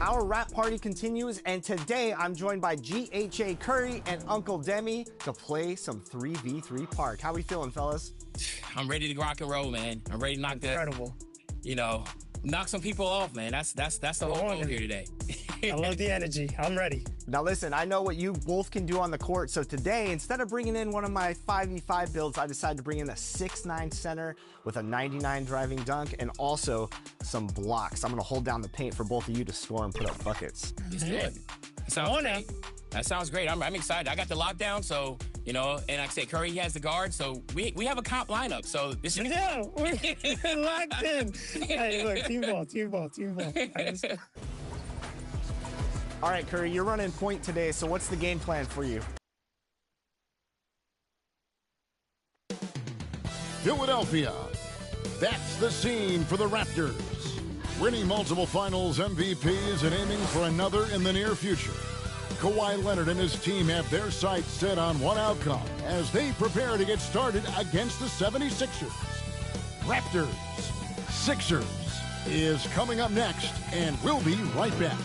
our rap party continues, and today I'm joined by GHA Curry and Uncle Demi to play some 3v3 Park. How we feeling, fellas? I'm ready to rock and roll, man. I'm ready to knock some people off, man. That's the whole goal here today. I love the energy. I'm ready. Now listen, I know what you both can do on the court, so today, instead of bringing in one of my 5v5 builds, I decided to bring in a 6'9" center with a 99 driving dunk and also some blocks. I'm gonna hold down the paint for both of you to score and put up buckets. It's good. That sounds great. I'm excited. I got the lockdown, so, you know, and like I said, Curry has the guard, so we have a comp lineup. So this is... Yeah, we're locked in. Hey, look, team ball. All right, Curry, you're running point today, so what's the game plan for you? Philadelphia. That's the scene for the Raptors. Winning multiple finals MVPs and aiming for another in the near future. Kawhi Leonard and his team have their sights set on one outcome as they prepare to get started against the 76ers. Raptors, Sixers is coming up next, and we'll be right back.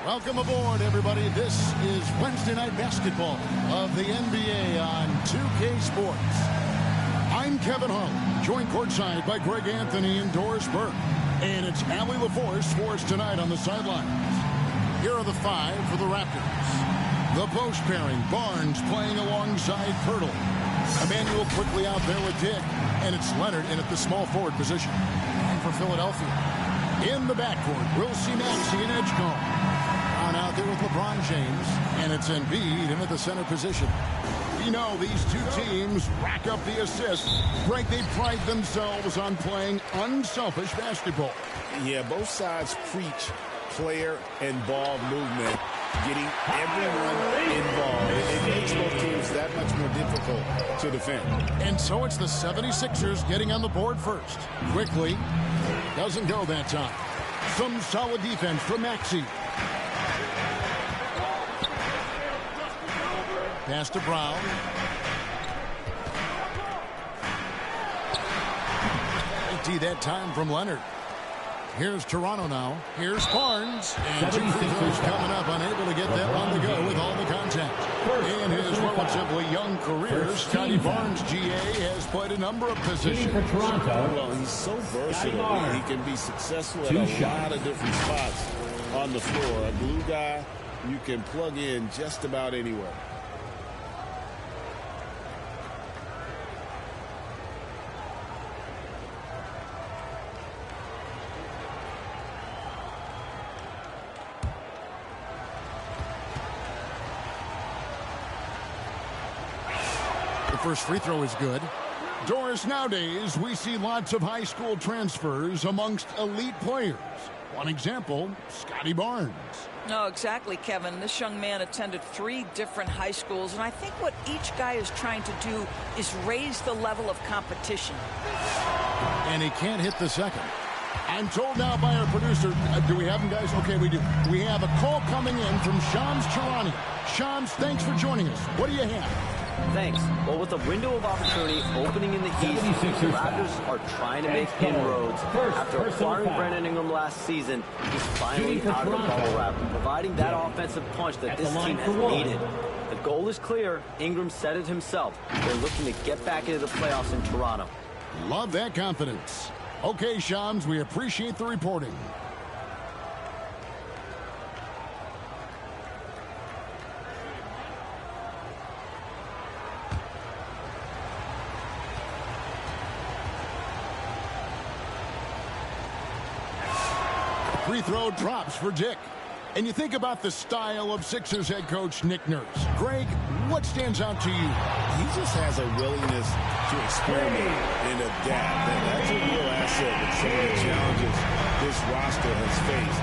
Welcome aboard, everybody. This is Wednesday Night Basketball of the NBA on 2K Sports. I'm Kevin Harlan, joined courtside by Greg Anthony and Doris Burke. And it's Allie LaForce for us tonight on the sidelines. Here are the five for the Raptors. The post pairing, Barnes playing alongside Pirtle. Emmanuel quickly out there with Dick. And it's Leonard in at the small forward position. And for Philadelphia, in the backcourt, we'll see Maxey and Edgecombe. Out there with LeBron James, and it's Embiid in at the center position. We know these two teams rack up the assists. Greg, they pride themselves on playing unselfish basketball. Yeah, both sides preach player and ball movement, getting everyone involved. It makes both teams that much more difficult to defend. And so it's the 76ers getting on the board first. Quickly, doesn't go that time. Some solid defense from Maxey. Pass to Brown. Empty that time from Leonard. Here's Toronto now. Here's Barnes. And two free throws coming up, unable to get that one to go with all the contact. In his relatively young career, Scotty Barnes, GA, has played a number of positions. Well, he's so versatile. He can be successful at a lot of different spots on the floor. A glue guy you can plug in just about anywhere. First free throw is good. Doris, nowadays, we see lots of high school transfers amongst elite players. One example, Scotty Barnes. No, exactly, Kevin. This young man attended 3 different high schools, and I think what each guy is trying to do is raise the level of competition. And he can't hit the second. I'm told now by our producer, do we have him, guys? Okay, we do. We have a call coming in from Shams Charania. Shams, thanks for joining us. What do you have? Thanks. Well, with a window of opportunity opening in the East, the Raptors are trying to make inroads. After acquiring Brandon Ingram last season, he's finally out of the bubble wrap, providing that offensive punch that this team has needed. The goal is clear. Ingram said it himself. They're looking to get back into the playoffs in Toronto. Love that confidence. Okay, Shams, we appreciate the reporting. Free throw drops for Dick. And you think about the style of Sixers head coach Nick Nurse. Greg, what stands out to you? He just has a willingness to experiment and adapt. And that's a real asset with some of the challenges this roster has faced.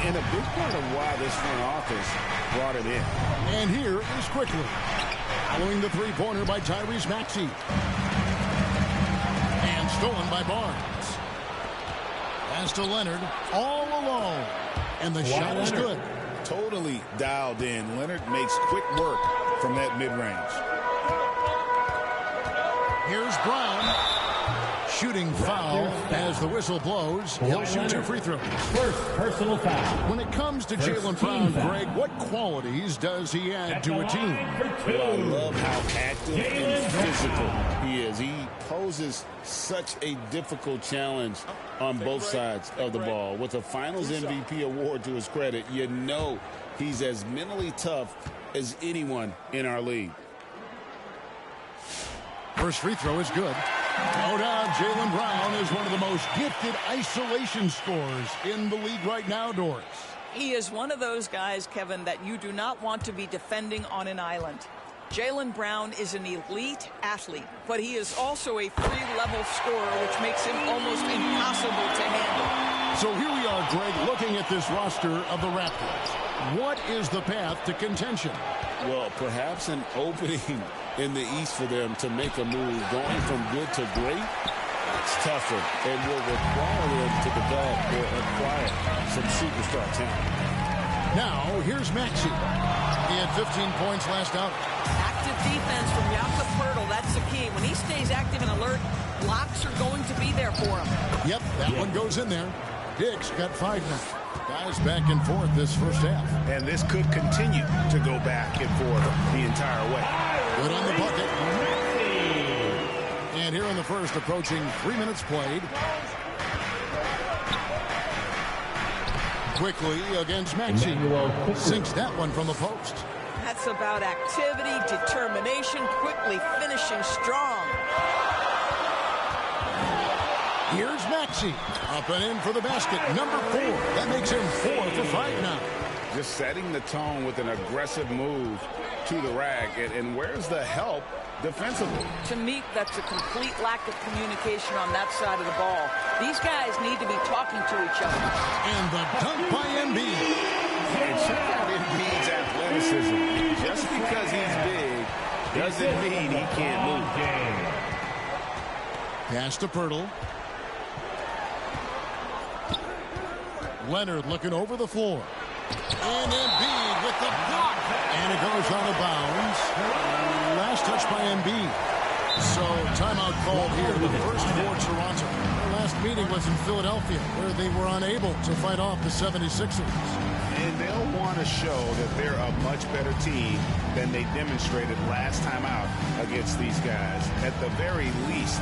And a big part of why this front office brought it in. And here is quickly. Following the three-pointer by Tyrese Maxey. And stolen by Barnes. Pass to Leonard, all alone. And the shot is good. Totally dialed in. Leonard makes quick work from that mid-range. Here's Brown. Shooting foul as the whistle blows. He'll shoot 2 free throws. First personal foul. When it comes to Jaylen Brown, Greg, what qualities does he add to a team? Well, I love how active and physical he is. He poses such a difficult challenge on both sides of the ball. With a Finals MVP award to his credit, you know he's as mentally tough as anyone in our league. First free throw is good. No doubt, Jaylen Brown is one of the most gifted isolation scorers in the league right now, Doris. He is one of those guys, Kevin, that you do not want to be defending on an island. Jaylen Brown is an elite athlete, but he is also a free-level scorer, which makes him almost impossible to handle. So here we are, Greg, looking at this roster of the Raptors. What is the path to contention? Well, perhaps an opening in the East for them to make a move. Going from good to great, it's tougher and will require them to develop or acquire some superstar talent. Now, here's Maxey. He had 15 points last out. Active defense from Jakob Poeltl, that's the key. When he stays active and alert, blocks are going to be there for him. Yep, that one goes in there. Dick's got 5 now. Guys back and forth this first half. And this could continue to go back and forth the entire way. Good on the bucket. And here in the first, approaching 3 minutes played. Quickly against Maxey. Sinks that one from the post. That's about activity, determination, quickly finishing strong. Here's Maxey. Up and in for the basket. Number 4. That makes him 4 for 5 now. Just setting the tone with an aggressive move to the rack. And where's the help defensively? To me, that's a complete lack of communication on that side of the ball. These guys need to be talking to each other. And the dunk by Embiid. And check out Embiid's athleticism. Just because he's big doesn't mean he can't move. Pass to Poeltl. Leonard looking over the floor. And Embiid with the block. And it goes out of bounds. Last touch by Embiid. So timeout called here, the first for Toronto. Their last meeting was in Philadelphia, where they were unable to fight off the 76ers. And they'll want to show that they're a much better team than they demonstrated last time out against these guys. At the very least,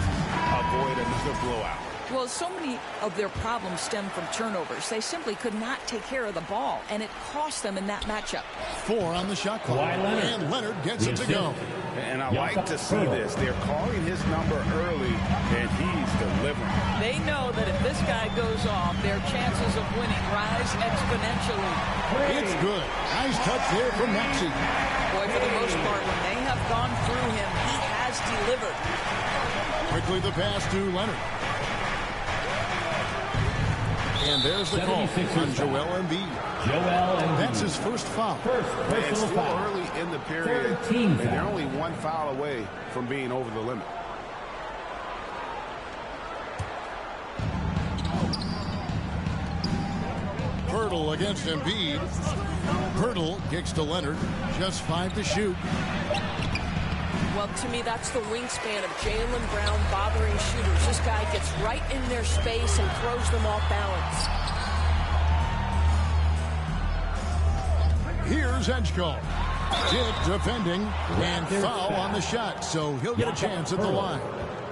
avoid another blowout. Well, so many of their problems stem from turnovers. They simply could not take care of the ball, and it cost them in that matchup. 4 on the shot clock. And Leonard gets it to go. And I like to see this. They're calling his number early, and he's delivering. They know that if this guy goes off, their chances of winning rise exponentially. It's good. Nice touch there from Maxey. Boy, for the most part, when they have gone through him, he has delivered. Quickly the pass to Leonard. And there's the call on Joel Embiid. That's his first foul. It's still early in the period, and they're only 1 foul away from being over the limit. Poeltl against Embiid. Poeltl kicks to Leonard. Just 5 to shoot. Well, to me, that's the wingspan of Jaylen Brown bothering shooters. This guy gets right in their space and throws them off balance. Here's Edgecombe. Dick defending and foul on the shot, so he'll get a chance at the line.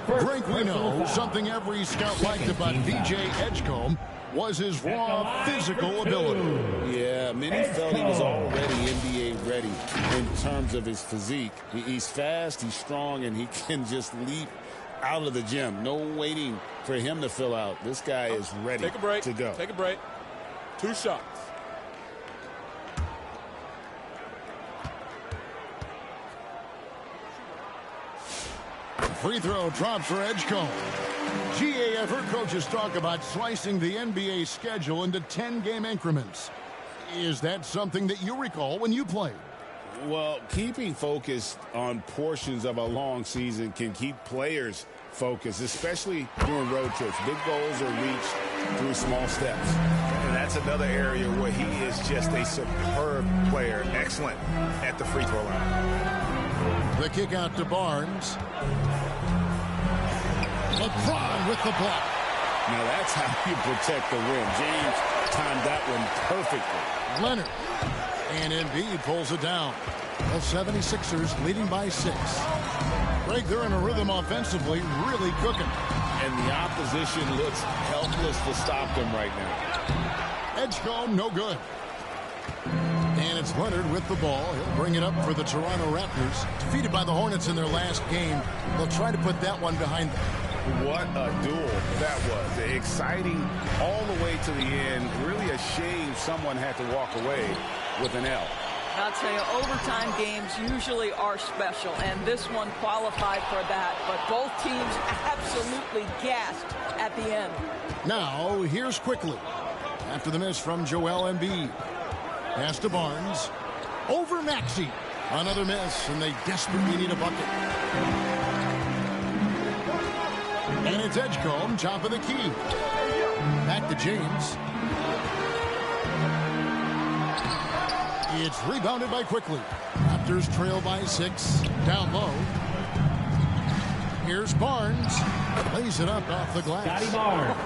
Greg, we know something every scout liked about VJ Edgecombe was his raw physical ability. Yeah, many felt he was already NBA ready in terms of his physique. He's fast, he's strong, and he can just leap out of the gym. No waiting for him to fill out. This guy is ready to go. Take a break. 2 shots. Free throw dropped for Edgecombe. GA, I've heard coaches talk about slicing the NBA schedule into 10-game increments. Is that something that you recall when you played? Well, keeping focused on portions of a long season can keep players focused, especially during road trips. Big goals are reached through small steps. And that's another area where he is just a superb player. Excellent at the free throw line. The kick out to Barnes. LeBron with the block. Now that's how you protect the rim. James timed that one perfectly. Leonard. And Embiid pulls it down. The 76ers leading by 6. Greg, they're in a rhythm offensively, really cooking. And the opposition looks helpless to stop them right now. Edgecombe, no good. And it's Leonard with the ball. He'll bring it up for the Toronto Raptors. Defeated by the Hornets in their last game. They'll try to put that one behind them. What a duel that was. Exciting all the way to the end. Really a shame someone had to walk away with an L. I'll tell you, overtime games usually are special, and this one qualified for that. But both teams absolutely gasped at the end. Now, here's quickly. After the miss from Joel Embiid. Pass to Barnes. Over Maxey. Another miss, and they desperately need a bucket. And it's Edgecombe, top of the key. Back to James. It's rebounded by Quickly. Raptors trail by 6. Down low. Here's Barnes. Lays it up off the glass. Scotty Barnes.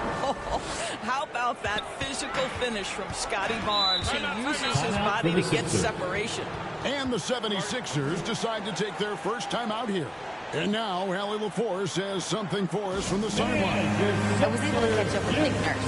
How about that physical finish from Scotty Barnes? He uses his body to get separation. And the 76ers decide to take their first time out here. And now, Allie LaForce has something for us from the sideline. I was able to catch up with Nick Nurse.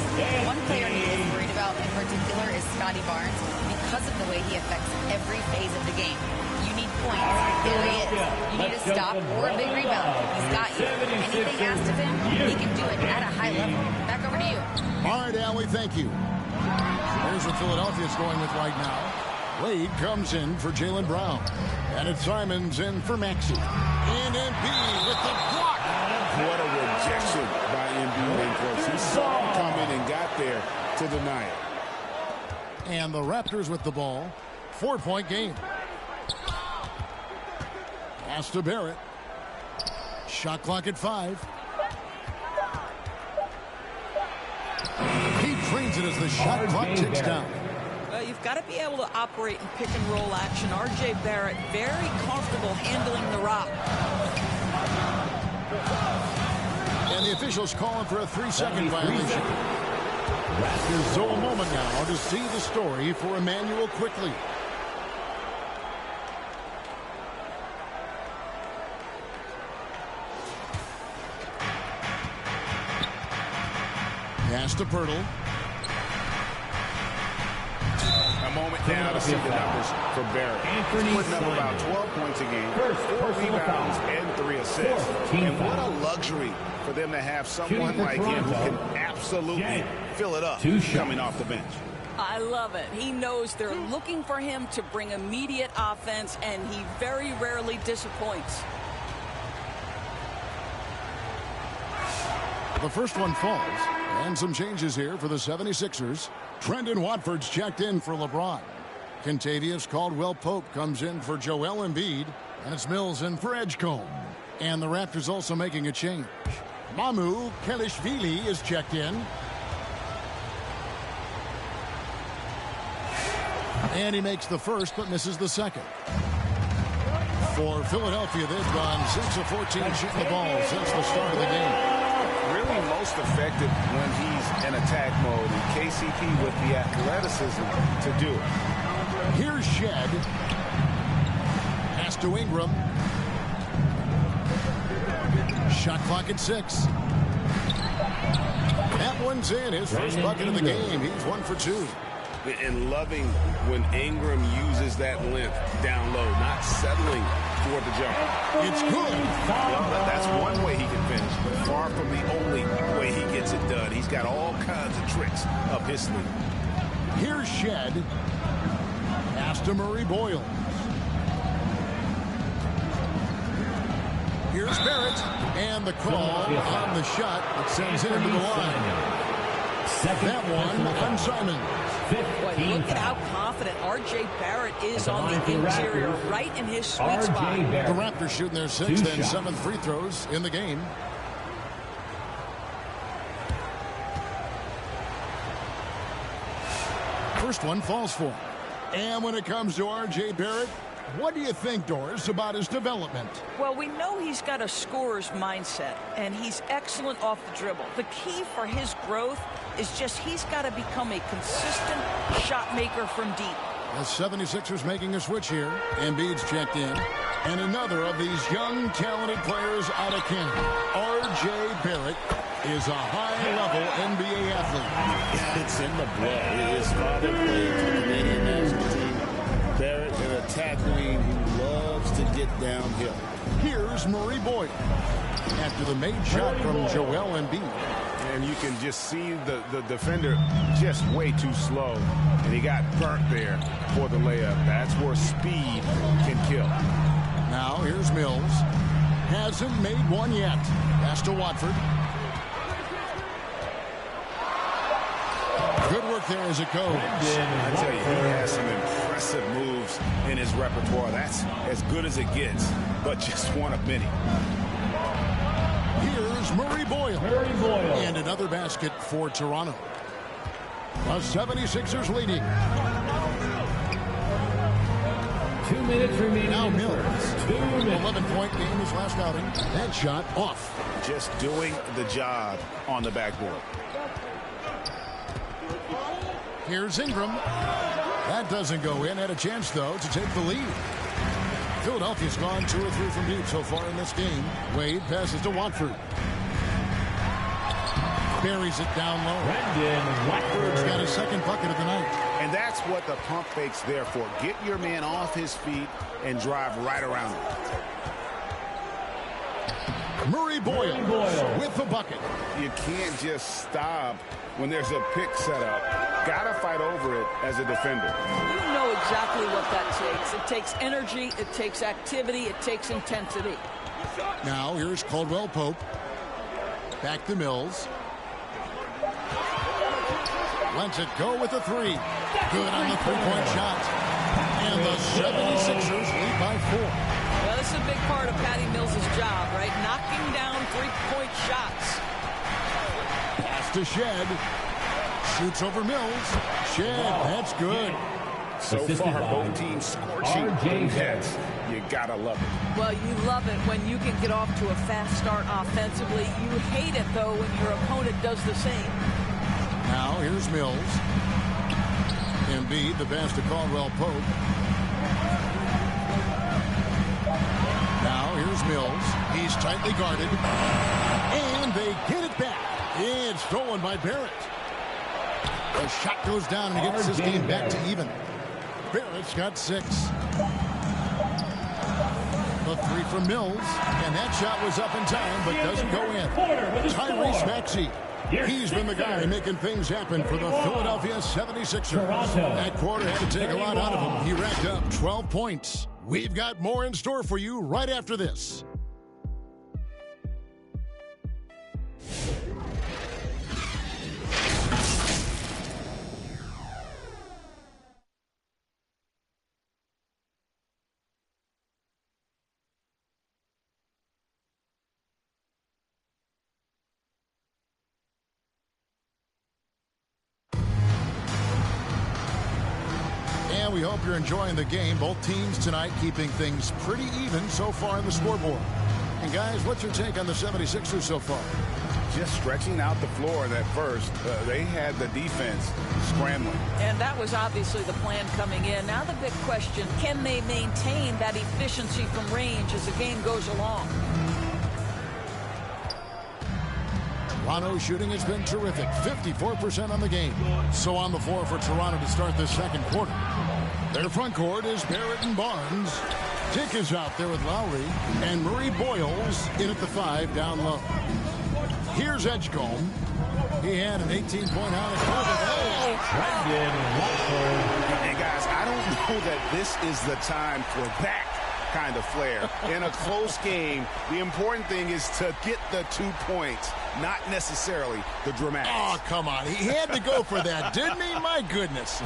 One player he is worried about in particular is Scotty Barnes because of the way he affects every phase of the game. You need points. There he is. You need a stop or a big rebound. He's got you. Anything asked of him, he can do it at a high level. Back over to you. All right, Allie, thank you. Here's what Philadelphia's going with right now. Wade comes in for Jaylen Brown. And it's Simons in for Maxey. And Embiid with the block. What a rejection by Embiid, of course. He saw him coming and got there to deny it. And the Raptors with the ball. 4-point game. Pass to Barrett. Shot clock at 5. He drains it as the shot clock ticks down. You've got to be able to operate in pick and roll action. R.J. Barrett very comfortable handling the rock. And the officials calling for a 3-second violation. Raptors, so a moment now to see the story for Emmanuel Quickly. Pass to Pirtle. A moment now to see the numbers for Barrett. He's putting up about 12 points a game, 4 rebounds, and 3 assists. And what a luxury for them to have someone like him who can absolutely fill it up coming off the bench. I love it. He knows they're looking for him to bring immediate offense, and he very rarely disappoints. The first one falls. And some changes here for the 76ers. Trendon Watford's checked in for LeBron. Kentavious Caldwell-Pope comes in for Joel Embiid. And it's Mills in for Edgecombe. And the Raptors also making a change. Mamu Kelishvili is checked in. And he makes the first but misses the second. For Philadelphia, they've gone 6 of 14 shooting the ball since the start of the game. Really most effective when he's in attack mode, and KCP with the athleticism to do it. Here's Shed. Pass to Ingram. Shot clock at 6. That one's in. His first bucket of the game. He's 1 for 2. And loving when Ingram uses that length down low, not settling for the jump. It's good. Well, that's one way he can finish, but far from the only way he gets it done. He's got all kinds of tricks up his sleeve. Here's Shed. Pass to Murray Boyle. Here's Barrett. And the call on the shot that sends it into the line. That one on Simon. Boy, look at how confident R.J. Barrett is on the interior, right in his sweet spot. The Raptors shooting their 6th and 7th free throws in the game. First one falls for him. And when it comes to R.J. Barrett, What do you think, Doris, about his development? Well, we know he's got a scorer's mindset, and he's excellent off the dribble. The key for his growth is just he's got to become a consistent shot maker from deep. The 76ers making a switch here. Embiid's checked in. And another of these young, talented players out of Canada. R.J. Barrett is a high-level NBA athlete. It's in the blood. His father played for the Canadian national team. Barrett, an attack wing who loves to get downhill. Here's Murray Boyle after the made shot from Joel Embiid. And you can just see the defender just way too slow. And he got burnt there for the layup. That's where speed can kill. Now here's Mills. Hasn't made one yet. Pass to Watford. Good work there as it goes. I tell you, he has some impressive moves in his repertoire. That's as good as it gets, but just one of many. Here's Murray Boyle. And another basket for Toronto. The 76ers leading. 2 minutes remaining. Now Mills. 11-point game his last outing. That shot off. Just doing the job on the backboard. Here's Ingram. That doesn't go in. Had a chance, though, to take the lead. Philadelphia's gone 2 or 3 from deep so far in this game. Wade passes to Watford. Buries it down low. Watford's got his second bucket of the night. And that's what the pump fake's there for. Get your man off his feet and drive right around him. Murray Boyle with the bucket. You can't just stop when there's a pick set up. Gotta fight over it as a defender. You know exactly what that takes. It takes energy, it takes activity, it takes intensity. Now here's Caldwell Pope. Back to Mills. Lets it go with the 3. Good on the 3-point shot. And the 76ers lead by 4. Well, this is a big part of Patty Mills' job, right? Knocking down 3-point shots. Pass to Shed. Shoots over Mills. Shed, that's good. So far, both teams scorching heads. You gotta love it. Well, you love it when you can get off to a fast start offensively. You hate it, though, when your opponent does the same. Now, here's Mills. Embiid, the pass to Caldwell Pope. Now, here's Mills. He's tightly guarded. And they get it back. It's stolen by Barrett. The shot goes down and he gets his game back to even. Barrett's got 6. The 3 from Mills. And that shot was up in time, but doesn't go in. Tyrese Maxey. He's been the guy making things happen for the Philadelphia 76ers. That quarter had to take a lot out of him. He racked up 12 points. We've got more in store for you right after this. We hope you're enjoying the game. Both teams tonight keeping things pretty even so far on the scoreboard. And guys, what's your take on the 76ers so far? Just stretching out the floor at first. They had the defense scrambling. And that was obviously the plan coming in. Now the big question, can they maintain that efficiency from range as the game goes along? Toronto's shooting has been terrific. 54% on the game. So on the floor for Toronto to start the second quarter. Their front court is Barrett and Barnes. Tick is out there with Lowry. And Murray Boyles in at the 5 down low. Here's Edgecombe. He had an 18-point high. And guys, I don't know that this is the time for that kind of flair. In a close game, the important thing is to get the 2 points, not necessarily the dramatics. Oh, come on. He had to go for that, didn't he? My goodness.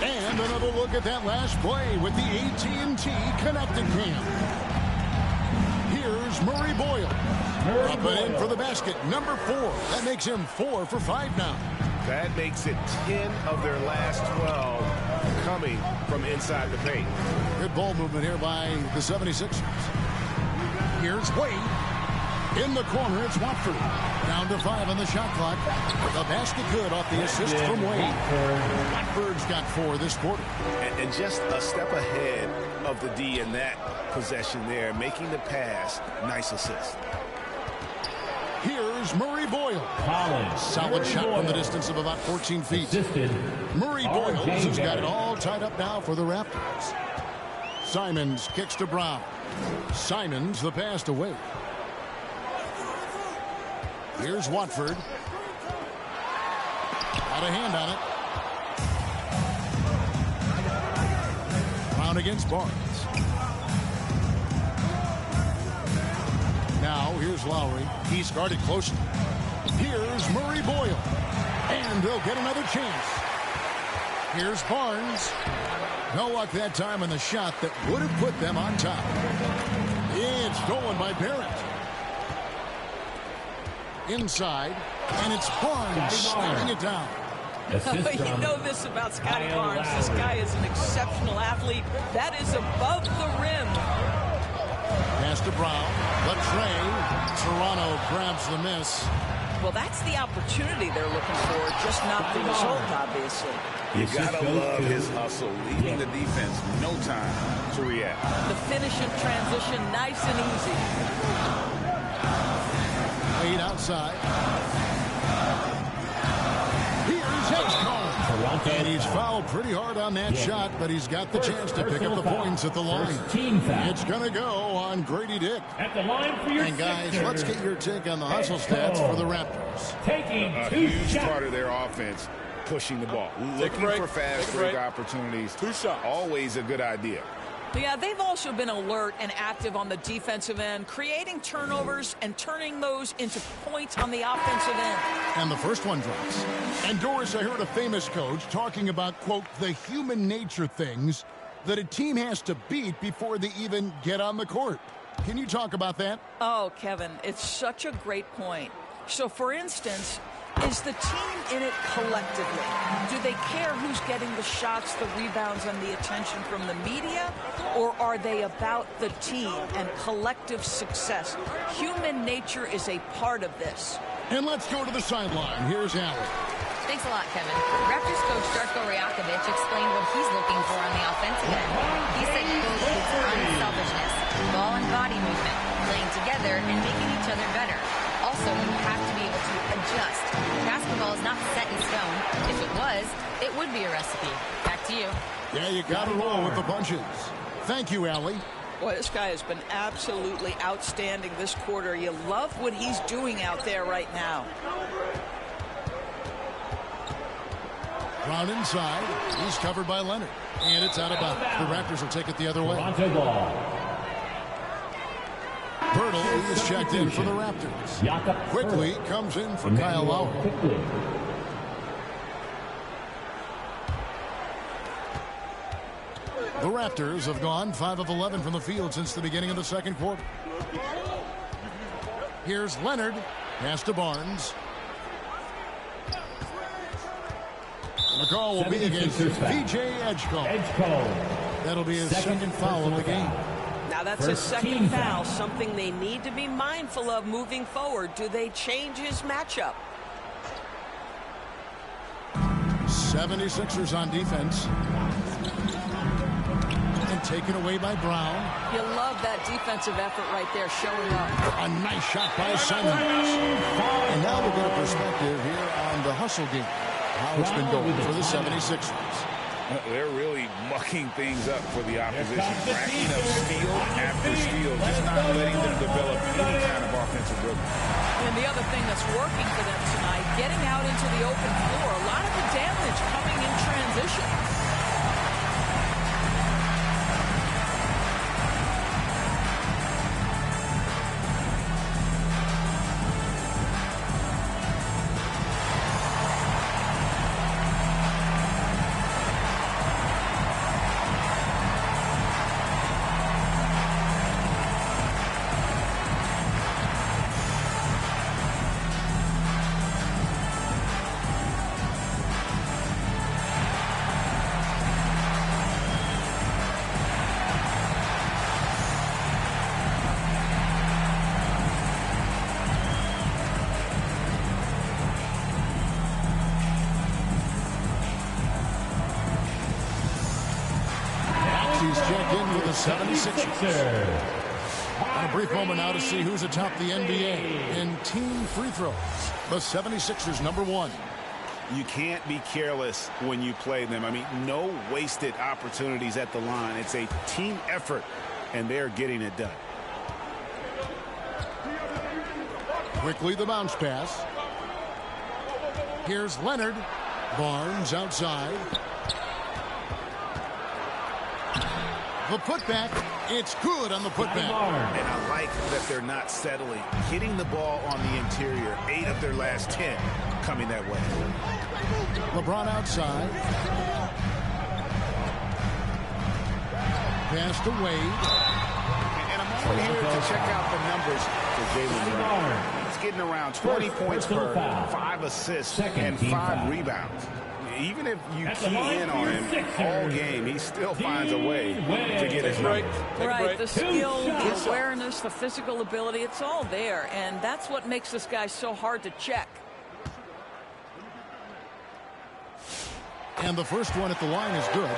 And another look at that last play with the AT&T connected cam. Here's Murray Boyle. Up and in for the basket, number 4. That makes him 4 for 5 now. That makes it 10 of their last 12 coming from inside the paint. Good ball movement here by the 76ers. Here's Wade. In the corner, it's Watford. Down to 5 on the shot clock. The basket good off the assist from Wade. Watford's got 4 this quarter. And just a step ahead of the D in that possession there, making the pass. Nice assist. Here's Murray Boyle. Solid shot from the distance of about 14 feet. Murray Boyle has got it all tied up now for the Raptors. Simons kicks to Brown. Simons the pass to Wade. Here's Watford. Got a hand on it. Brown against Barnes. Now, here's Lowry. He's guarded closely. Here's Murray Boyle. And they'll get another chance. Here's Barnes. No luck that time on the shot that would have put them on top. It's stolen by Barrett. Inside. And it's Barnes slamming it down. You know this about Scotty Barnes. This guy is an exceptional athlete. That is above the rim. Pass to Brown. Latrey. Toronto grabs the miss. Well, that's the opportunity they're looking for, just not the result, obviously. You gotta love his hustle, leaving the defense no time to react. The finish in transition, nice and easy. Wade outside. Here's Edgecombe. And he's fouled pretty hard on that shot, but he's got the chance to pick up the points at the line. It's going to go on Grady Dick. At the line for your And guys, let's get your take on the hustle stats for the Raptors. Taking A 2 huge shots. part of their offense, pushing the ball. Looking for fast break opportunities. 2 shots. Always a good idea. Yeah, they've also been alert and active on the defensive end, creating turnovers and turning those into points on the offensive end. And the first one drops. And Doris, I heard a famous coach talking about, quote, the human nature things that a team has to beat before they even get on the court. Can you talk about that? Oh, Kevin, it's such a great point. So, for instance, is the team in it collectively? Do they care who's getting the shots, the rebounds, and the attention from the media? Or are they about the team and collective success? Human nature is a part of this. And let's go to the sideline. Here's Allen. Thanks a lot, Kevin. Raptors coach Darko Rajakovic explained what he's looking for on the offensive end. He said, quote, it's unselfishness, ball and body movement, playing together and making each other better. Also, you have to be able to adjust. Basketball is not set in stone. If it was, it would be a recipe. Back to you. Yeah, you got to roll with the punches. Thank you, Allie. Boy, this guy has been absolutely outstanding this quarter. You love what he's doing out there right now. Brown inside. He's covered by Leonard. And it's out of bounds. The Raptors will take it the other way. Pirtle is checked in for the Raptors. Quickly comes in for Kyle Lowry. The Raptors have gone 5 of 11 from the field since the beginning of the second quarter. Here's Leonard. Pass to Barnes. The call will be against VJ Edgecombe. That'll be his second foul of the game. Now that's his second foul, something they need to be mindful of moving forward. Do they change his matchup? 76ers on defense. And taken away by Brown. You love that defensive effort right there showing up. A nice shot by Simons. And now we'll get a perspective here on the hustle game. How it's been going for the 76ers. They're really mucking things up for the opposition. Racking up steal after steal. Just not letting them develop any kind of offensive rhythm. And the other thing that's working for them tonight, getting out into the open floor. A lot of the damage coming in transition. Maxey's checked in for the 76ers. And a brief moment now to see who's atop the NBA in team free throws. The 76ers #1. You can't be careless when you play them. I mean, no wasted opportunities at the line. It's a team effort, and they're getting it done. Quickly the bounce pass. Here's Leonard. Barnes outside. The putback. It's good on the putback. And I like that they're not settling. Hitting the ball on the interior. 8 of their last 10 coming that way. LeBron outside. Pass to Wade. And a moment here to check out the numbers for Jaylen Brown. He's getting around 20 points per 5 assists and 5 rebounds. Even if you key in on him all game, he still finds a way to get his right. Right, the skill, the awareness, the physical ability, it's all there. And that's what makes this guy so hard to check. And the first one at the line is good.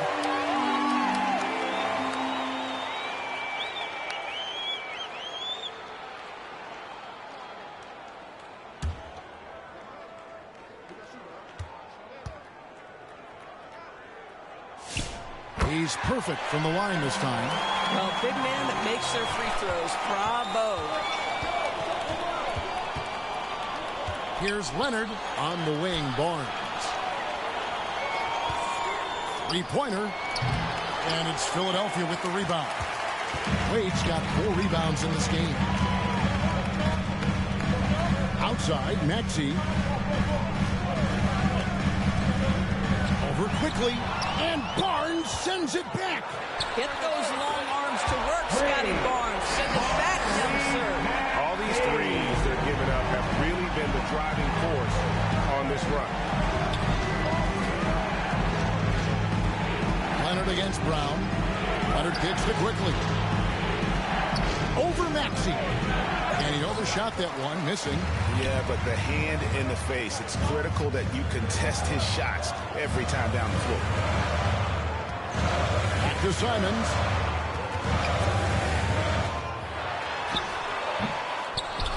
He's perfect from the line this time. Well, big man that makes their free throws. Bravo. Here's Leonard on the wing. Barnes. Three-pointer. And it's Philadelphia with the rebound. Wade's got 4 rebounds in this game. Outside, Maxey. Over quickly. And Barnes sends it back. Get those long arms to work, Scotty Barnes. Send it back, young sir. All these threes they're giving up have really been the driving force on this run. Leonard against Brown. Leonard kicks to quickly. Over Maxey. And he overshot that one, missing. Yeah, but the hand in the face. It's critical that you contest his shots every time down the floor. Back to Simons.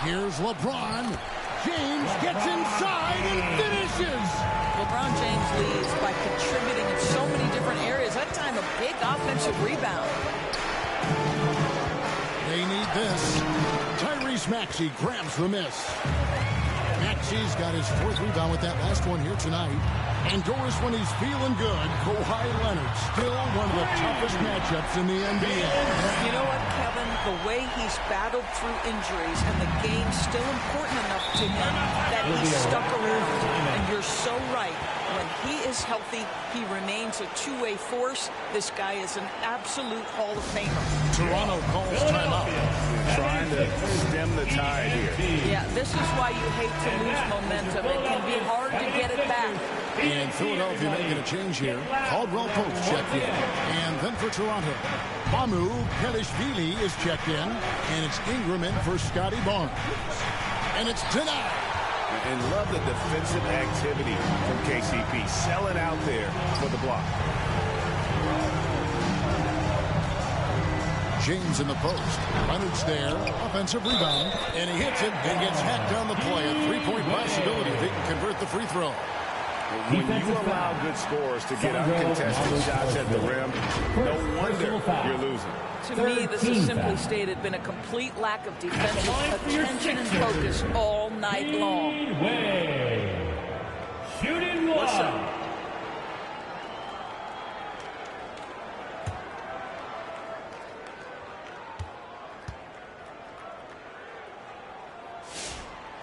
Here's LeBron. James gets inside and finishes. LeBron James leads by contributing in so many different areas. That time a big offensive rebound. They need this. Tyrese Maxey grabs the miss. Maxey's got his 4th rebound with that last one here tonight. And Doris, when he's feeling good, Kawhi Leonard, still one of the toughest matchups in the NBA. You know what, Kevin? The way he's battled through injuries and the game's still important enough to him that he's stuck around. And you're so right. When he is healthy, he remains a two-way force. This guy is an absolute Hall of Famer. Toronto calls timeout. Trying to stem the tide here. Yeah, this is why you hate to lose momentum. It can be hard to get it back. And Philadelphia making a change here. Caldwell Pope checked in. And then for Toronto, Mamu Pelishvili is checked in. And it's Ingram in for Scotty Barnes. And it's tonight. And love the defensive activity from KCP. Selling out there for the block. James in the post. Leonard's there. Offensive rebound. And he hits it and gets hacked on the play. A 3-point possibility if he can convert the free throw. When you allow good scorers to get uncontested shots at the rim, no wonder you're losing. To me, this has simply stated been a complete lack of defensive attention and focus all night long. Shooting one.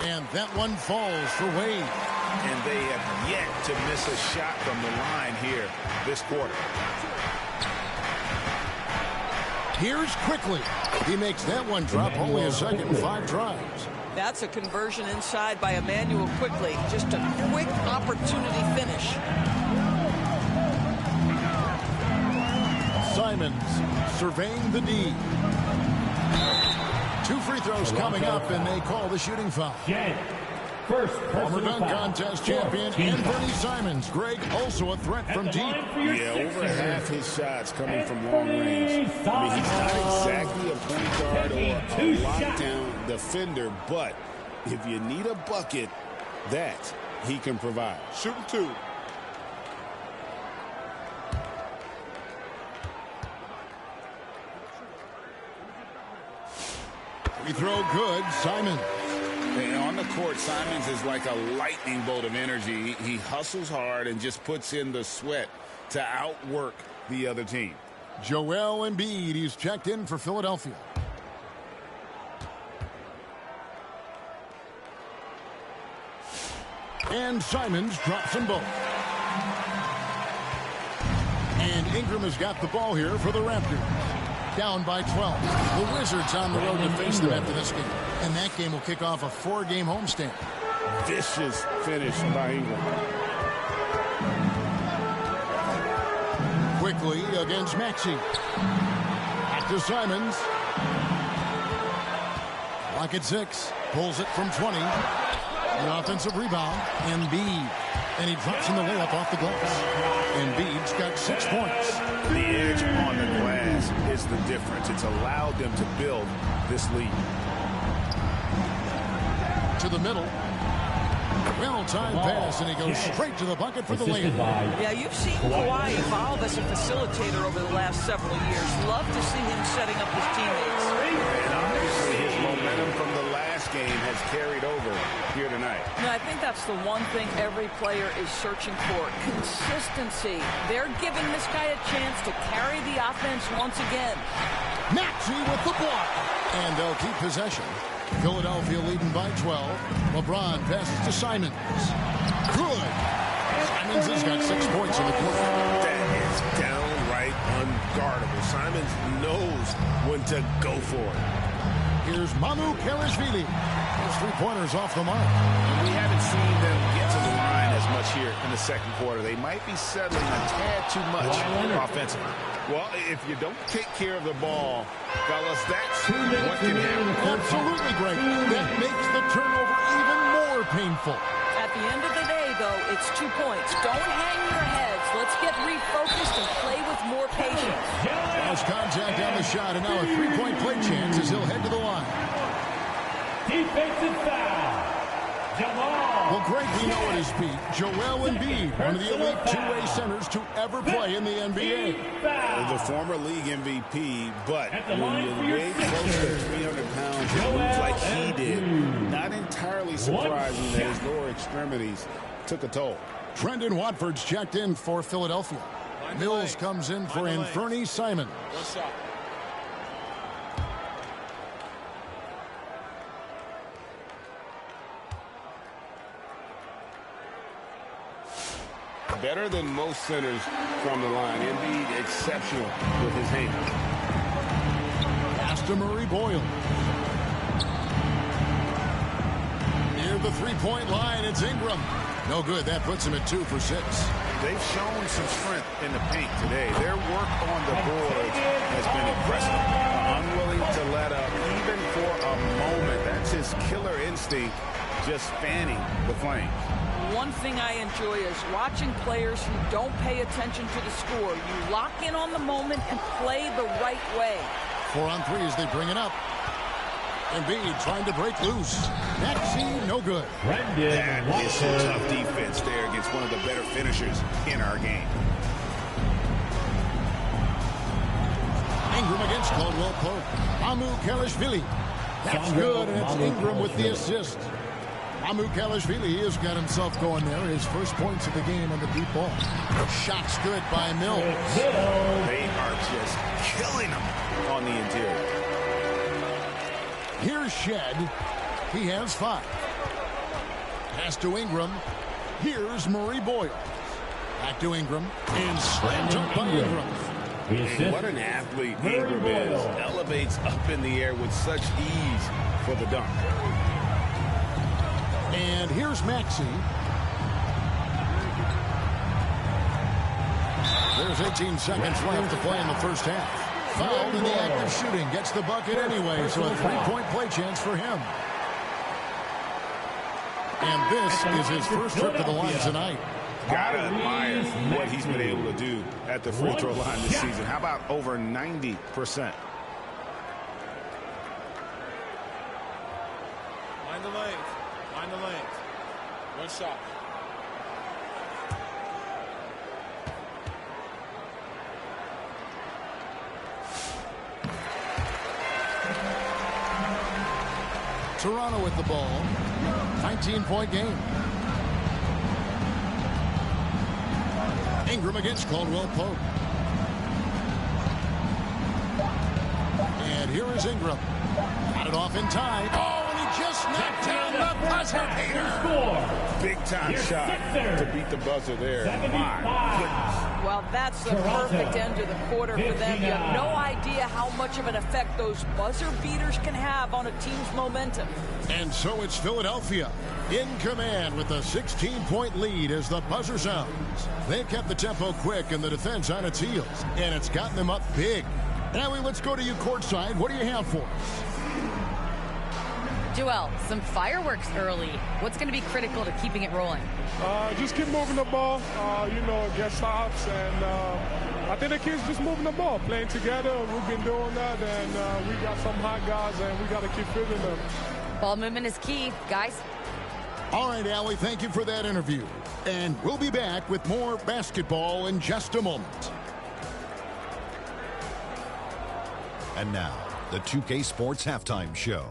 And that one falls for Wade. And they have yet to miss a shot from the line here this quarter. Here's Quickly. He makes that one drop only a second in 5 drives. That's a conversion inside by Emmanuel Quickly. Just a quick opportunity finish. Simons surveying the D. 2 free throws coming up, and they call the shooting foul. Former dunk contest champion Anthony Simons. Greg, also a threat from deep. Yeah, over half his shots coming from long range. I mean, he's not exactly a point guard or a lockdown defender, but if you need a bucket, that he can provide. Shooting 2. Free throw good, Simons. And on the court, Simons is like a lightning bolt of energy. He hustles hard and just puts in the sweat to outwork the other team. Joel Embiid, he's checked in for Philadelphia. And Simons drops them both. And Ingram has got the ball here for the Raptors. Down by 12. The Wizards on the road to face them after this game. And that game will kick off a 4-game homestand. Vicious finish by Ingram. Quickly against Maxey. Back to Simons. Clock at 6. Pulls it from 20. The offensive rebound. Embiid. And he drops in the layup off the glass. Embiid's got 6 points. The edge on the glass is the difference. It's allowed them to build this lead. To the middle. Well-timed pass, and he goes straight to the bucket for the layup. Yeah, you've seen Kawhi evolve as a facilitator over the last several years. Love to see him setting up his teammates. And obviously his momentum from the last game has carried over here tonight. Yeah, I think that's the one thing every player is searching for. Consistency. They're giving this guy a chance to carry the offense once again. Maxey with the block. And they'll keep possession. Philadelphia leading by 12. LeBron passes to Simons. Good. Simons has got 6 points in the quarter. That is downright unguardable. Simons knows when to go for it. Here's Mamu Kelishvili. Those 3-pointers off the mark. And we haven't seen them get to the line as much here in the second quarter. They might be settling a tad too much offensively. Well, if you don't take care of the ball, fellas, that's what can happen. Absolutely great. That makes the turnover even more painful. At the end of the day, though, it's 2 points. Don't hang your heads. Let's get refocused and play with more patience. Has contact on the shot, and now a 3-point play chance as he'll head to the line. Defensive foul. Well, Greg, we know at his peak, Joel Embiid, one of the elite two-way centers to ever play in the NBA. The former league MVP, but when you weigh close to 300 pounds and moves like he did, not entirely surprising that his lower extremities took a toll. Trendon Watford's checked in for Philadelphia. Mills comes in for Anthony Simons. Better than most centers from the line. Embiid exceptional with his hands. Pass to Murray Boyle. Near the 3-point line, it's Ingram. No good. That puts him at 2 for 6. They've shown some strength in the paint today. Their work on the boards has been impressive. Unwilling to let up even for a moment. That's his killer instinct, just fanning the flames. One thing I enjoy is watching players who don't pay attention to the score. You lock in on the moment and play the right way. 4 on 3 as they bring it up. Embiid trying to break loose. Maxey, no good. That is some tough defense there against one of the better finishers in our game. Ingram against Caldwell Pope. Mamu Kelishvili. That's good, and it's Ingram with the assist. Mamu Kelishvili has got himself going there. His first points of the game on the deep ball. Shot's good by Mills. They are just killing him on the interior. Here's Shed. He has 5. Pass to Ingram. Here's Murray Boyle. Back to Ingram. And slam dunk by Ingram. And what an athlete Ingram is. Elevates up in the air with such ease for the dunk. And here's Maxey. There's 18 seconds left to play in the first half. Fouled in the act of shooting. Gets the bucket anyway, so a 3-point play chance for him. And this is his first trip to the line tonight. Gotta admire what he's been able to do at the free throw line this season. How about over 90%? Mind the lanes. Mind the lanes. One shot. Toronto with the ball. 19-point game. Ingram against Caldwell Pope. And here is Ingram. Got it off in time. Oh, and he just knocked down the buzzer beater. Big time shot to beat the buzzer there. My goodness. Well, that's the perfect end of the quarter for them. You have no idea how much of an effect those buzzer beaters can have on a team's momentum. And so it's Philadelphia in command with a 16-point lead as the buzzer sounds. They've kept the tempo quick and the defense on its heels, and it's gotten them up big. Now let's go to you courtside. What do you have for us? Joel, some fireworks early. What's going to be critical to keeping it rolling? Just keep moving the ball, get stops. And I think the kids just moving the ball, playing together. We've been doing that, and we got some hot guys, and we got to keep fitting them. Ball movement is key, guys. All right, Allie, thank you for that interview. And we'll be back with more basketball in just a moment. And now, the 2K Sports Halftime Show.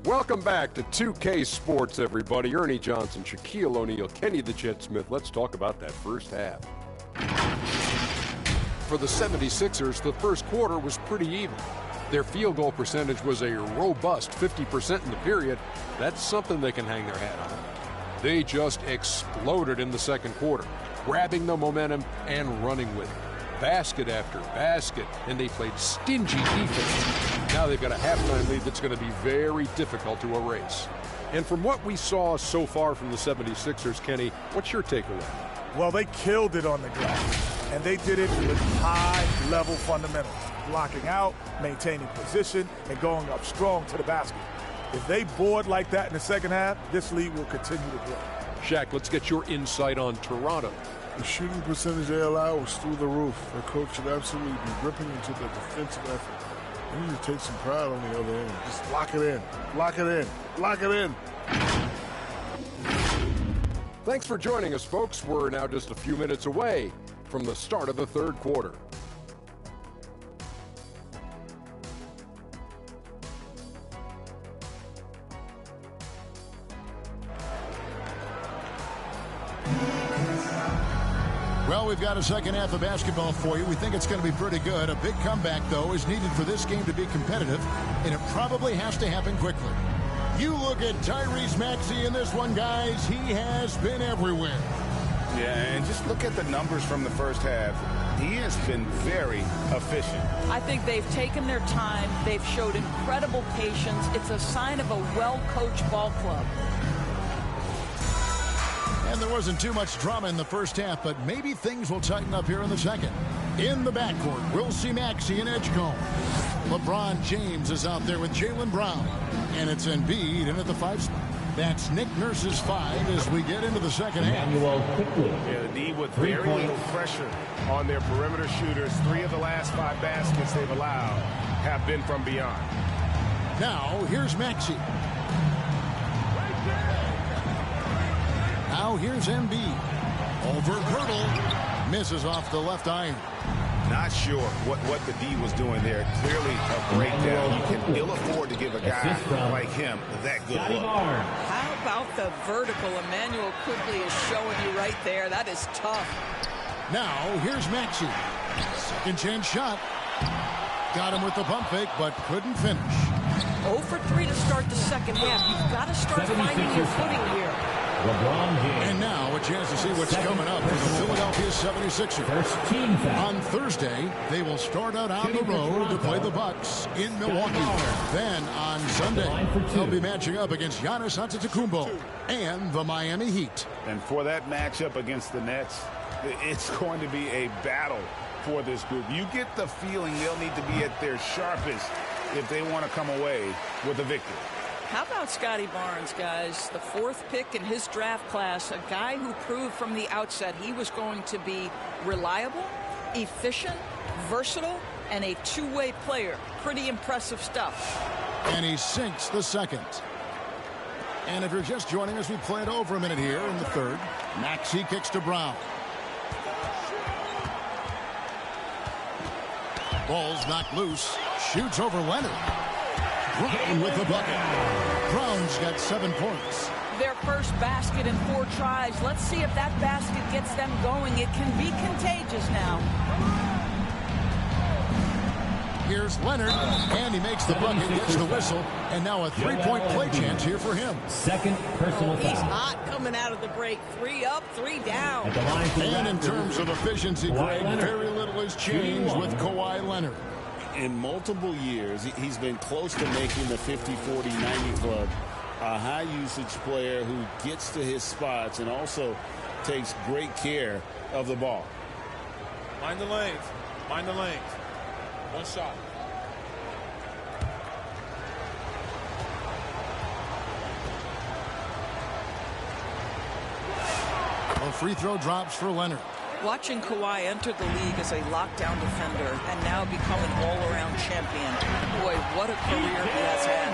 Welcome back to 2K Sports, everybody. Ernie Johnson, Shaquille O'Neal, Kenny the Jet Smith. Let's talk about that first half. For the 76ers, the first quarter was pretty even. Their field goal percentage was a robust 50% in the period. That's something they can hang their hat on. They just exploded in the second quarter, grabbing the momentum and running with it. Basket after basket, and they played stingy defense. Now they've got a halftime lead that's going to be very difficult to erase. And from what we saw so far from the 76ers, Kenny, what's your takeaway? Well, they killed it on the glass, and they did it with high-level fundamentals, blocking out, maintaining position, and going up strong to the basket. If they board like that in the second half, this lead will continue to grow. Shaq, let's get your insight on Toronto. The shooting percentage they allow was through the roof. Their coach should absolutely be ripping into the defensive effort. They need to take some pride on the other end. Just lock it in. Lock it in. Lock it in. Thanks for joining us, folks. We're now just a few minutes away from the start of the third quarter. Well, we've got a second half of basketball for you. We think it's going to be pretty good. A big comeback, though, is needed for this game to be competitive, and it probably has to happen quickly. You look at Tyrese Maxey in this one, guys. He has been everywhere. Yeah, and just look at the numbers from the first half. He has been very efficient. I think they've taken their time. They've showed incredible patience. It's a sign of a well-coached ball club. And there wasn't too much drama in the first half, but maybe things will tighten up here in the second. In the backcourt, we'll see Maxey and Edgecombe. LeBron James is out there with Jaylen Brown. And it's Embiid in at the 5 spot. That's Nick Nurse's 5 as we get into the second half. Yeah, the D with very little pressure on their perimeter shooters. 3 of the last 5 baskets they've allowed have been from beyond. Now, here's Maxey. Now here's Embiid. Over Pirtle. Misses off the left iron. Not sure what the D was doing there. Clearly a breakdown. You can ill afford to give a guy like him that good look. How about the vertical Emmanuel quickly is showing you right there? That is tough. Now here's Maxey. Second chance shot. Got him with the pump fake, but couldn't finish. 0 for 3 to start the second half. You've got to start finding your footing here. And now a chance to see what's coming up for the Philadelphia 76ers. On Thursday, they will start out on the road to play the Bucks in Milwaukee. Then on Sunday, they'll be matching up against Giannis Antetokounmpo and the Miami Heat. And for that matchup against the Nets, it's going to be a battle for this group. You get the feeling they'll need to be at their sharpest if they want to come away with a victory. How about Scotty Barnes, guys? The 4th pick in his draft class, a guy who proved from the outset he was going to be reliable, efficient, versatile, and a two-way player. Pretty impressive stuff. And he sinks the second. And if you're just joining us, we played over a minute here in the third. Maxey kicks to Brown. Ball's knocked loose. Shoots over Leonard. Brown with the bucket. Brown's got 7 points. Their first basket in 4 tries. Let's see if that basket gets them going. It can be contagious now. Here's Leonard, and he makes the bucket, gets the whistle, and now a 3-point play chance here for him. Second personal foul. He's hot coming out of the break. 3 up, 3 down. And in terms of efficiency, Greg, very little has changed with Kawhi Leonard. In multiple years, he's been close to making the 50-40-90 club. A high-usage player who gets to his spots and also takes great care of the ball. Mind the lanes. Mind the lanes. One shot. A free throw drops for Leonard. Watching Kawhi enter the league as a lockdown defender and now become an all-around champion. Boy, what a career he has had.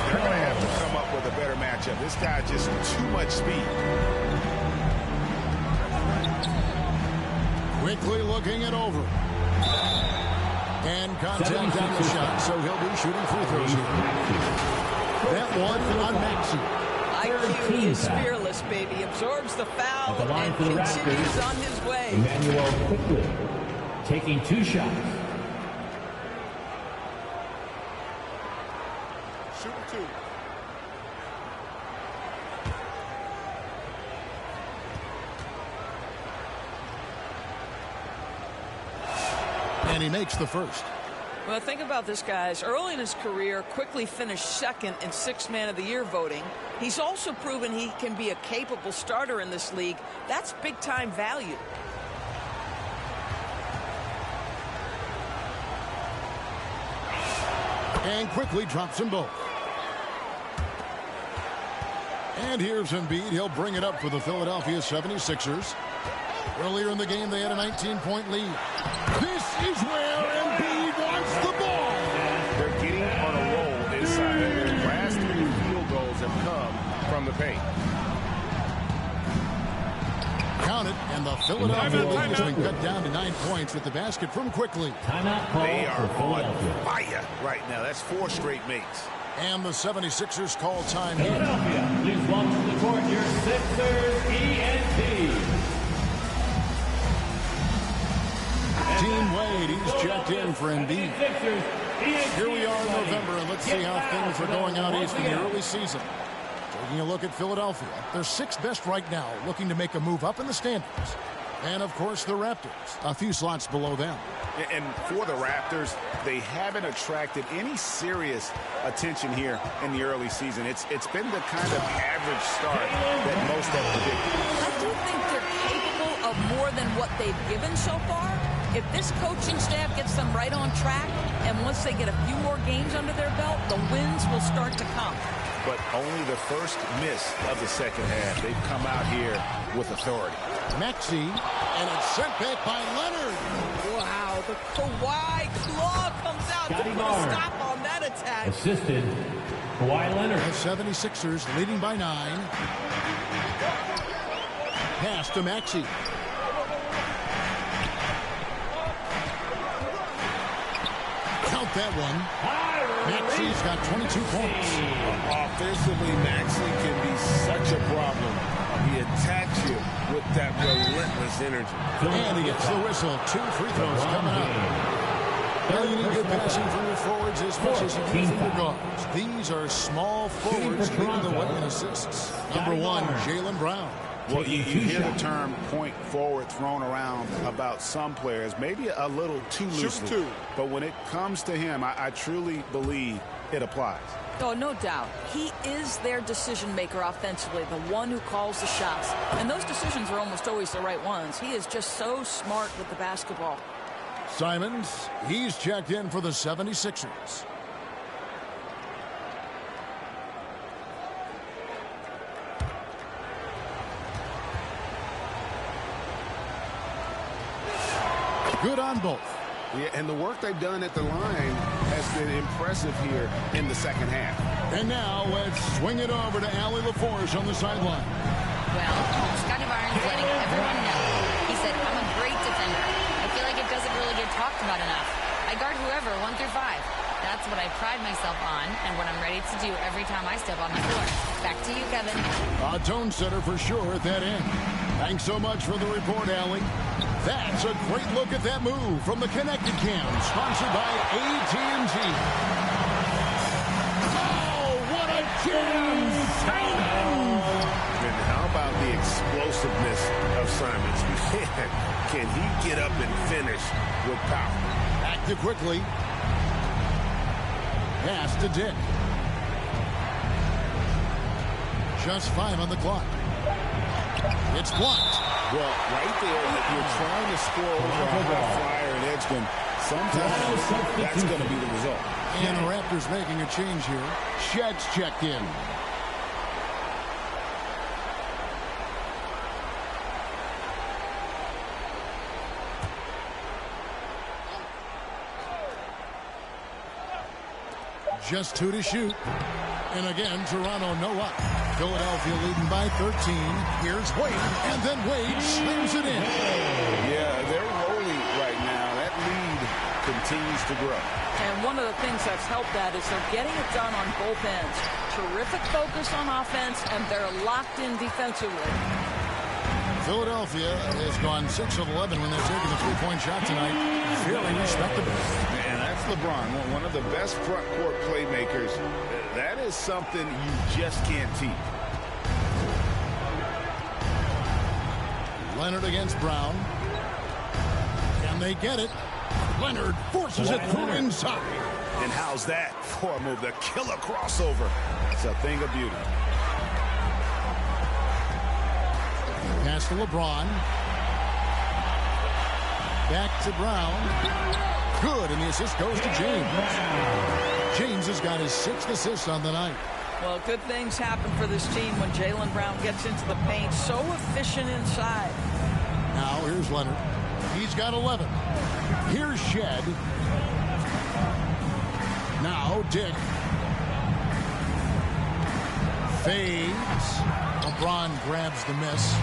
They're going to have to come up with a better matchup. This guy just too much speed. Quickly looking it over. And contact on the shot, so he'll be shooting free throws here. That one on Maxey. IQ is fearless, baby. Absorbs the foul and continues on his way. Emmanuel quickly taking 2 shots. Shooting 2. And he makes the first. Well, think about this, guys. Early in his career, quickly finished second in 6th Man of the Year voting. He's also proven he can be a capable starter in this league. That's big-time value. And quickly drops them both. And here's Embiid. He'll bring it up for the Philadelphia 76ers. Earlier in the game, they had a 19-point lead. This is where Embiid wants the ball. They're getting on a roll inside. Their last 3 field goals have come from the paint. Count it, and the Philadelphia lead has been cut down to 9 points with the basket from Quickly. They are on fire right now. That's 4 straight makes. And the 76ers call time here. Philadelphia, please welcome to the court your Sixers ENT. Team Wade, he's checked in for Embiid. Here we are in November, and let's see how things are going out east in the early season. Taking a look at Philadelphia, they're 6th best right now, looking to make a move up in the standings. And, of course, the Raptors, a few slots below them. And for the Raptors, they haven't attracted any serious attention here in the early season. It's been the kind of average start that most have predicted. I do think they're capable of more than what they've given so far. If this coaching staff gets them right on track, and once they get a few more games under their belt, the wins will start to come. But only the first miss of the second half. They've come out here with authority. Maxey, and it's sent back by Leonard. Wow, the Kawhi claw comes out to put a stop on that attack. Assisted Kawhi Leonard. The 76ers leading by 9. Pass to Maxey. Count that one. Maxey's got 22 points. Offensively, Maxey can be such a problem. He attacks you with that relentless energy. And he gets the whistle. 2 free throws coming up. Well, you need good passing from your forwards as much as you need from your guards. These are small forwards leading the way in assists. Number 1, Jaylen Brown. Well, you hear the term point forward thrown around about some players, maybe a little too loosely. But when it comes to him, I truly believe it applies. Oh, no doubt. He is their decision maker offensively, the one who calls the shots. And those decisions are almost always the right ones. He is just so smart with the basketball. Simons, he's checked in for the 76ers. Good on both. Yeah, and the work they've done at the line has been impressive here in the second half. And now let's swing it over to Allie LaForge on the sideline. Well, Scotty Barnes letting everyone know. He said, I'm a great defender. I feel like it doesn't really get talked about enough. I guard whoever, 1 through 5. That's what I pride myself on and what I'm ready to do every time I step on the floor. Back to you, Kevin. A tone setter for sure at that end. Thanks so much for the report, Allie. That's a great look at that move from the Connected Cam, sponsored by AT&T. Oh, what a jam! And how about the explosiveness of Simons? Can he get up and finish with power? Active quickly. Pass to Dick. Just 5 on the clock. It's blocked. Well, right there, you're trying to score over a high flyer and Edgecombe. Sometimes that's going to be the result. And the Raptors making a change here. Shed's checked in. Just 2 to shoot. And again, Toronto no up. Philadelphia leading by 13. Here's Wade. And then Wade slams it in. Yeah, they're rolling right now. That lead continues to grow. And one of the things that's helped that is they're getting it done on both ends. Terrific focus on offense, and they're locked in defensively. Philadelphia has gone 6 of 11 when they're taking a 3-point shot tonight. Fairly respectable. And that's LeBron, one of the best front court playmakers. That is something you just can't teach. Leonard against Brown. And they get it. Leonard forces it through inside. And how's that for a move? The killer crossover. It's a thing of beauty. Pass to LeBron. Back to Brown. Good, and the assist goes to James. James has got his 6th assist on the night. Well, good things happen for this team when Jaylen Brown gets into the paint. So efficient inside. Now, here's Leonard. He's got 11. Here's Shed. Now, Dick. Fades. LeBron grabs the miss.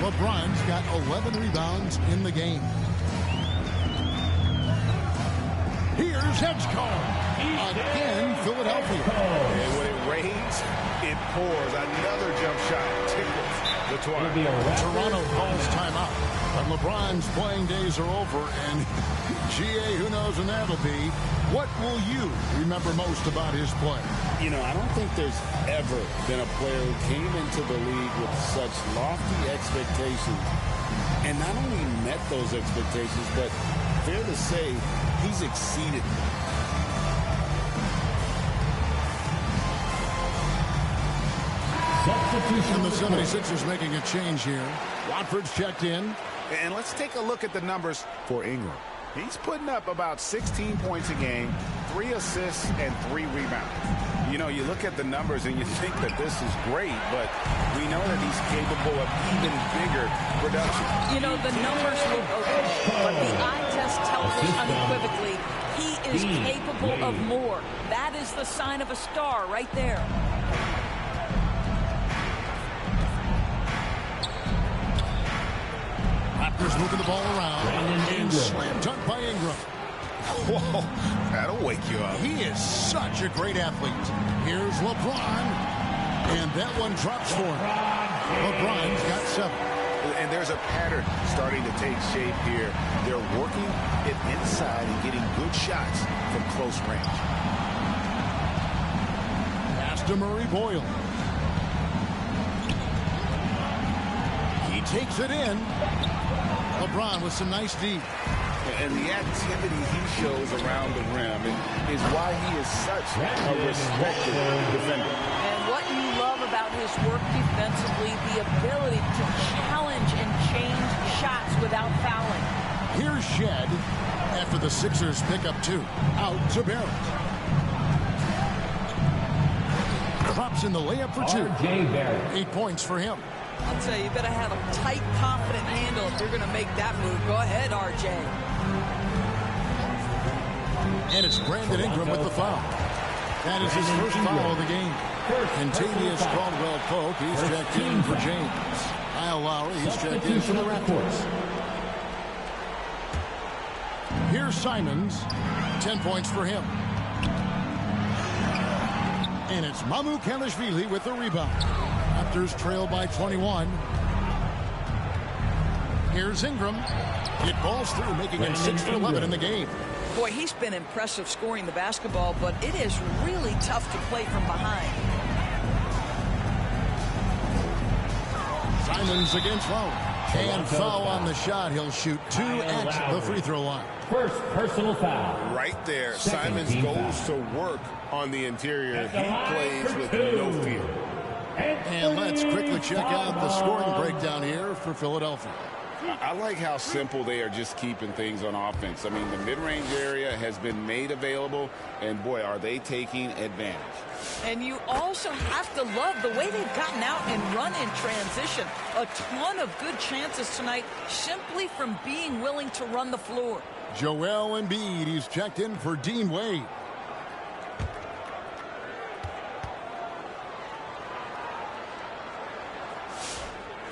LeBron's got 11 rebounds in the game. Here's Edgecombe. Again, Philadelphia. And when it rains, it pours. Another jump shot tickles the twine. Toronto calls timeout. But LeBron's playing days are over, and GA, who knows when that'll be. What will you remember most about his play? You know, I don't think there's ever been a player who came into the league with such lofty expectations and not only met those expectations, but fair to say, he's exceeded. And the 76ers making a change here. Watford's checked in. And let's take a look at the numbers for Ingram. He's putting up about 16 points a game, 3 assists, and 3 rebounds. You know, you look at the numbers and you think that this is great, but we know that he's capable of even bigger production. You know, the numbers look okay, but the eye test tells us unequivocally he is capable of more. That is the sign of a star right there. Raptors moving the ball around. And slam dunk by Ingram. Whoa, that'll wake you up. He is such a great athlete. Here's LeBron. And that one drops for him. LeBron's got 7. And there's a pattern starting to take shape here. They're working it inside and getting good shots from close range. Pass to Murray Boyle. He takes it in. LeBron with some nice D. And the activity he shows around the rim is why he is such a respected defender. And what you love about his work defensively, the ability to challenge and change shots without fouling. Here's Shed after the Sixers pick up 2. Out to Barrett. Drops in the layup for 2. 8 points for him. I'll tell you, you better have a tight, confident handle if you're going to make that move. Go ahead, RJ. And it's Brandon Ingram with the foul. That is his first foul of the game. And Tavius Caldwell-Pope, he's checked in for James. Kyle Lowry, he's checked in for the Raptors. Here's Simons. 10 points for him. And it's Mamu Kelishvili with the rebound. Raptors trail by 21. Here's Ingram. It balls through, making him 6 for 11 in the game. Boy, he's been impressive scoring the basketball, but it is really tough to play from behind. Simons against Lowry. And foul on the shot. He'll shoot 2 at the free throw line. First personal foul. Right there, Simons goes to work on the interior. He plays with no fear. And let's quickly check out the scoring breakdown here for Philadelphia. I like how simple they are just keeping things on offense. I mean, the mid-range area has been made available, and boy, are they taking advantage. And you also have to love the way they've gotten out and run in transition. A ton of good chances tonight simply from being willing to run the floor. Joel Embiid, he's checked in for Dean Wade.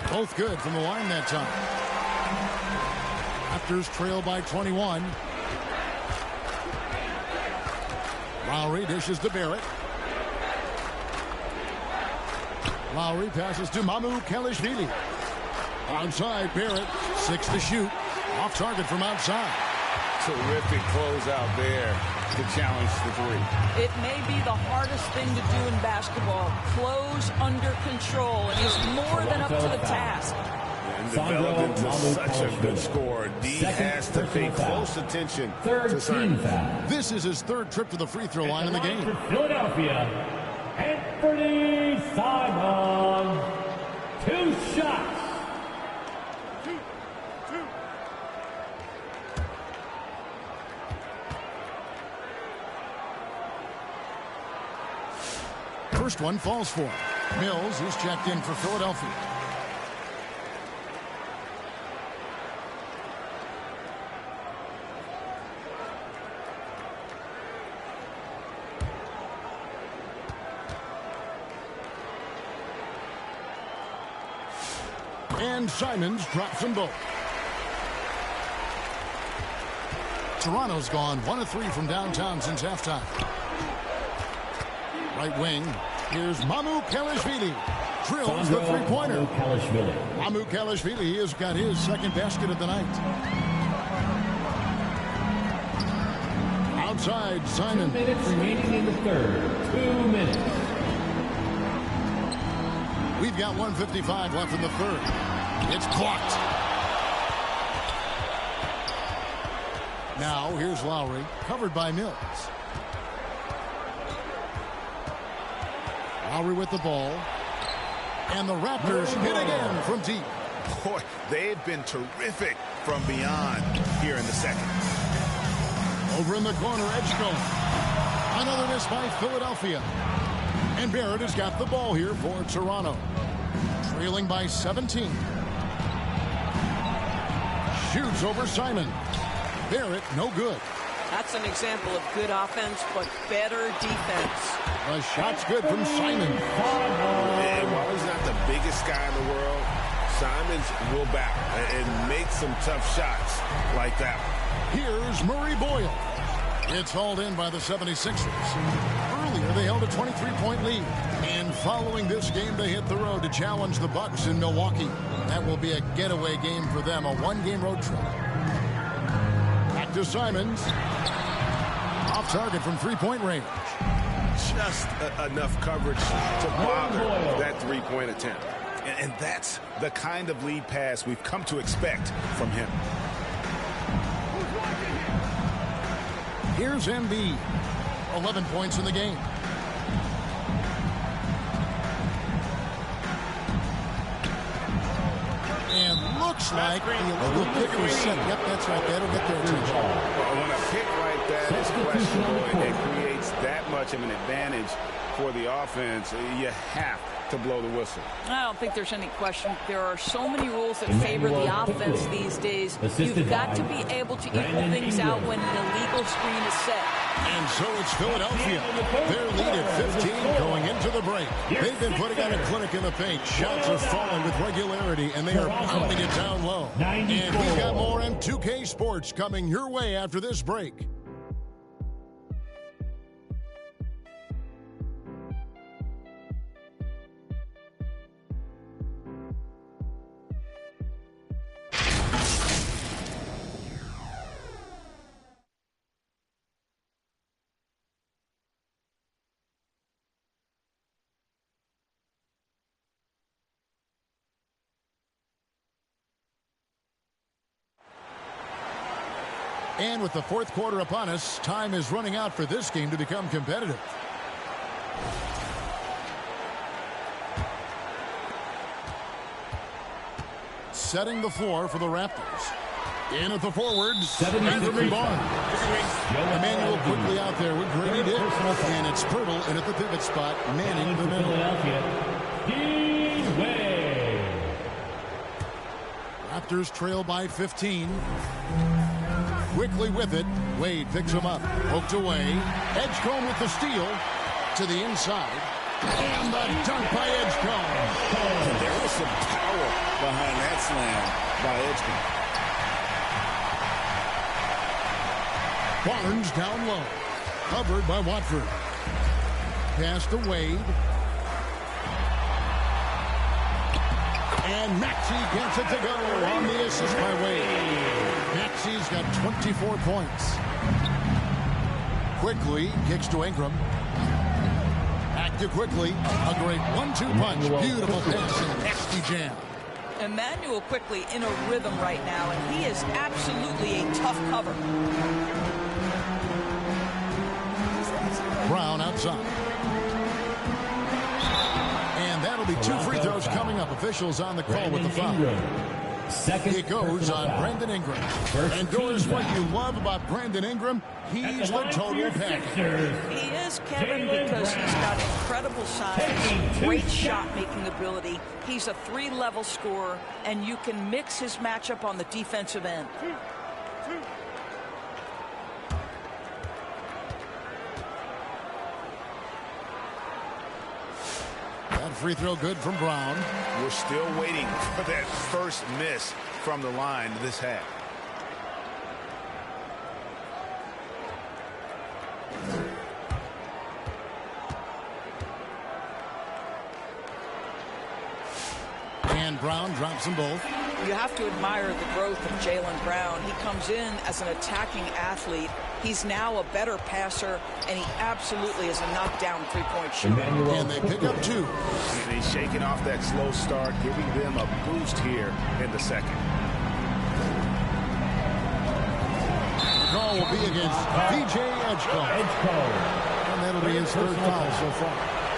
Both good from the line that time. Raptors trail by 21. Lowry dishes to Barrett. Lowry passes to Mamu Kelishvili. Outside, Barrett, 6 to shoot. Off target from outside. Terrific closeout there to challenge the three. It may be the hardest thing to do in basketball. Close under control, and he's more than up to the task. And developed into such a good scorer. D has to pay close attention to Simons. This is his 3rd trip to the free throw line in the game. For Philadelphia, Anthony Simons. 2 shots. First one falls for him. Mills is checked in for Philadelphia. And Simons drops them both. Toronto's gone 1 of 3 from downtown since halftime. Right wing. Here's Mamu Kelishvili. Drills the three-pointer. Mamu Kelishvili has got his 2nd basket of the night. Outside, Simon. 2 minutes remaining in the 3rd. 2 minutes. We've got 1:55 left in the 3rd. It's blocked. Now, here's Lowry, covered by Mills. Lowry with the ball. And the Raptors hit again from deep. Boy, they've been terrific from beyond here in the 2nd. Over in the corner, Edgecombe. Another miss by Philadelphia. And Barrett has got the ball here for Toronto. Trailing by 17. Shoots over Simon. Barrett, no good. That's an example of good offense, but better defense. A shot's good from Simon. And while he's not the biggest guy in the world, Simons will battle and make some tough shots like that one. Here's Murray Boyle. It's hauled in by the 76ers. Earlier, they held a 23-point lead. And following this game, they hit the road to challenge the Bucks in Milwaukee. That will be a getaway game for them, a 1-game road trip. Back to Simons. Off target from 3-point range. Just enough coverage to bother that 3-point attempt. And that's the kind of lead pass we've come to expect from him. Here's Embiid. 11 points in the game. And looks like the illegal pick was set. Yep, that's right. That'll get their attention. When a pick like that is questionable and it creates that much of an advantage for the offense, you have to blow the whistle. I don't think there's any question. There are so many rules that favor the offense these days. You've got to be able to equal things out when an illegal screen is set. And so it's Philadelphia. Their lead at 15 going into the break. They've been putting on a clinic in the paint. Shots are falling with regularity, and they are pounding it down low. And we've got more M2K Sports coming your way after this break. And with the fourth quarter upon us, time is running out for this game to become competitive. Setting the floor for the Raptors. In at the forwards, Anthony Barnes. Emmanuel quickly out there with Grady Dick. And it's Pirtle in at the pivot spot, manning the middle. Raptors trail by 15. Quickly with it, Wade picks him up, poked away. Edgecombe with the steal to the inside. And the dunk by Edgecombe. There was some power behind that slam by Edgecombe. Barnes down low, covered by Watford. Pass to Wade. And Maxey gets it to go on the assist by Wade. Maxey's got 24 points. Quickly kicks to Ingram. Back to Quickly. A great 1-2 punch. Beautiful pass and a nasty jam. Emmanuel Quickly in a rhythm right now, and he is absolutely a tough cover. Brown outside. And that'll be 2 free throws coming up. Officials on the call with the foul. It goes on Brandon Ingram. And Doris, what you love about Brandon Ingram, he's the total package. He is, Kevin, because he's got incredible size, great shot-making ability. He's a 3-level scorer, and you can mix his matchup on the defensive end. That free throw good from Brown. We're still waiting for that first miss from the line this half. And Brown drops them both. You have to admire the growth of Jaylen Brown. He comes in as an attacking athlete. He's now a better passer, and he absolutely is a knockdown three-point shooter. And they pick up 2. And he's shaking off that slow start, giving them a boost here in the second. The call will be against DJ Edgecombe. And that'll be his 3rd foul so far.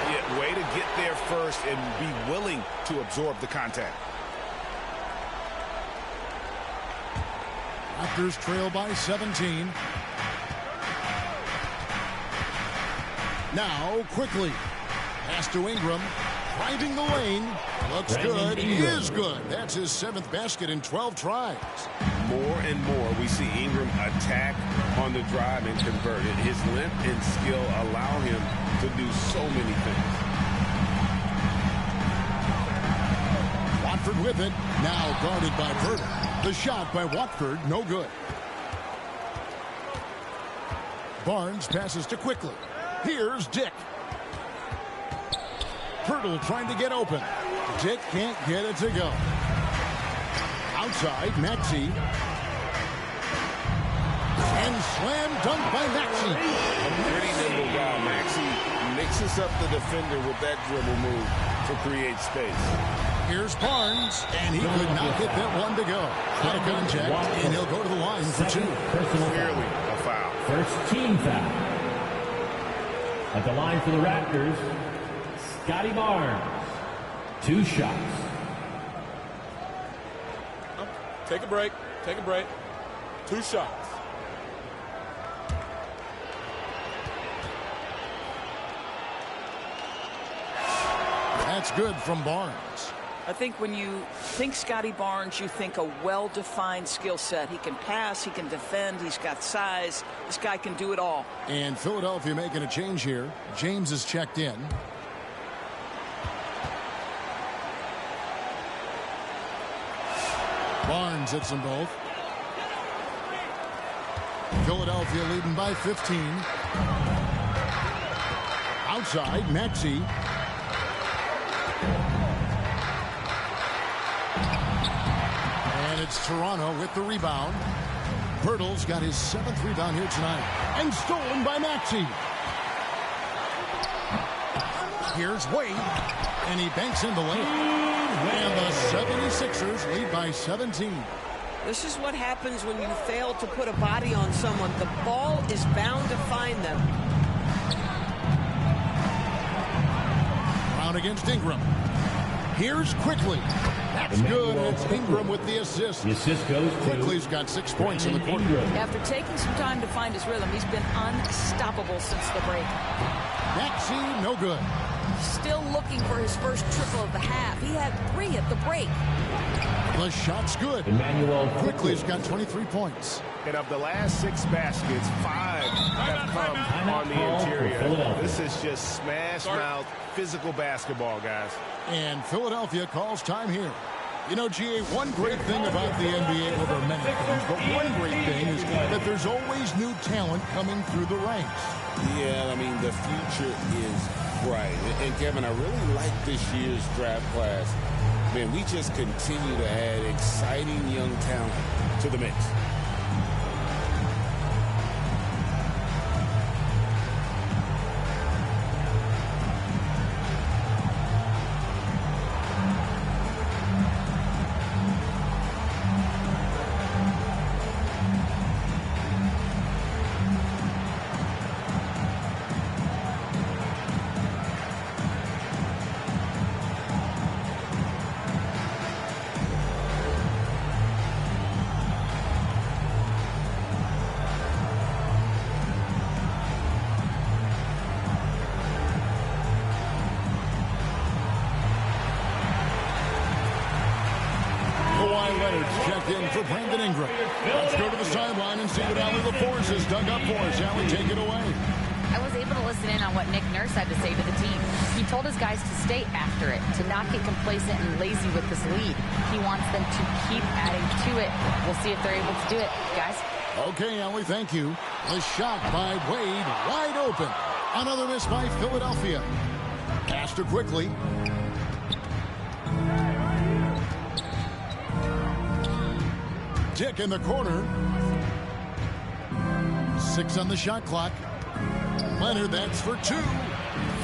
Yeah, way to get there first and be willing to absorb the contact. Raptors trail by 17. Now, Quickly. Pass to Ingram. Driving the lane. Looks good. He is good. That's his 7th basket in 12 tries. More and more we see Ingram attack on the drive and convert it. His length and skill allow him to do so many things. Watford with it. Now guarded by Pirtle. The shot by Watford, no good. Barnes passes to Quickly. Here's Dick. Pirtle trying to get open. Dick can't get it to go. Outside, Maxey. And slam dunk by Maxey. A pretty nimble guy, Maxey. Mixes up the defender with that dribble move to create space. Here's Barnes, and he could not get that one to go. Out of contact, and he'll go to the line for 2. Clearly a foul. First team foul. At the line for the Raptors, Scotty Barnes. 2 shots. Take a break. Take a break. 2 shots. that's good from Barnes. I think when you think Scotty Barnes, you think a well-defined skill set. He can pass, he can defend, he's got size. This guy can do it all. And Philadelphia making a change here. James is checked in. Barnes hits them both. Philadelphia leading by 15. Outside, Maxey. And it's Toronto with the rebound. Pirtle's got his 7th rebound here tonight. And stolen by Maxey. Here's Wade. And he banks in the lane. And the 76ers lead by 17. This is what happens when you fail to put a body on someone. The ball is bound to find them. Brown against Ingram. Here's Quickly. That's good. It's Ingram with the assist. The assist goes to Quickly's got 6 points in the quarter. After taking some time to find his rhythm, he's been unstoppable since the break. Maxey, no good. Still looking for his first triple of the half. He had 3 at the break. The shot's good. Quickly's got 23 points. And of the last 6 baskets, 5 have come on the interior. This is just smash mouth, physical basketball, guys. And Philadelphia calls time here. You know, GA, one great thing about the NBA, well, there are many things, but one great thing is that there's always new talent coming through the ranks. Yeah, I mean, the future is bright. And Kevin, I really like this year's draft class. Man, we just continue to add exciting young talent to the mix. Let's go to the sideline and see what Allie LaForce has dug up for us. Allie, take it away. I was able to listen in on what Nick Nurse had to say to the team. He told his guys to stay after it, to not get complacent and lazy with this lead. He wants them to keep adding to it. We'll see if they're able to do it, guys. Okay, Allie, thank you. The shot by Wade, wide open. Another miss by Philadelphia. Pass to Quickly. Dick in the corner. 6 on the shot clock. Leonard, that's for 2.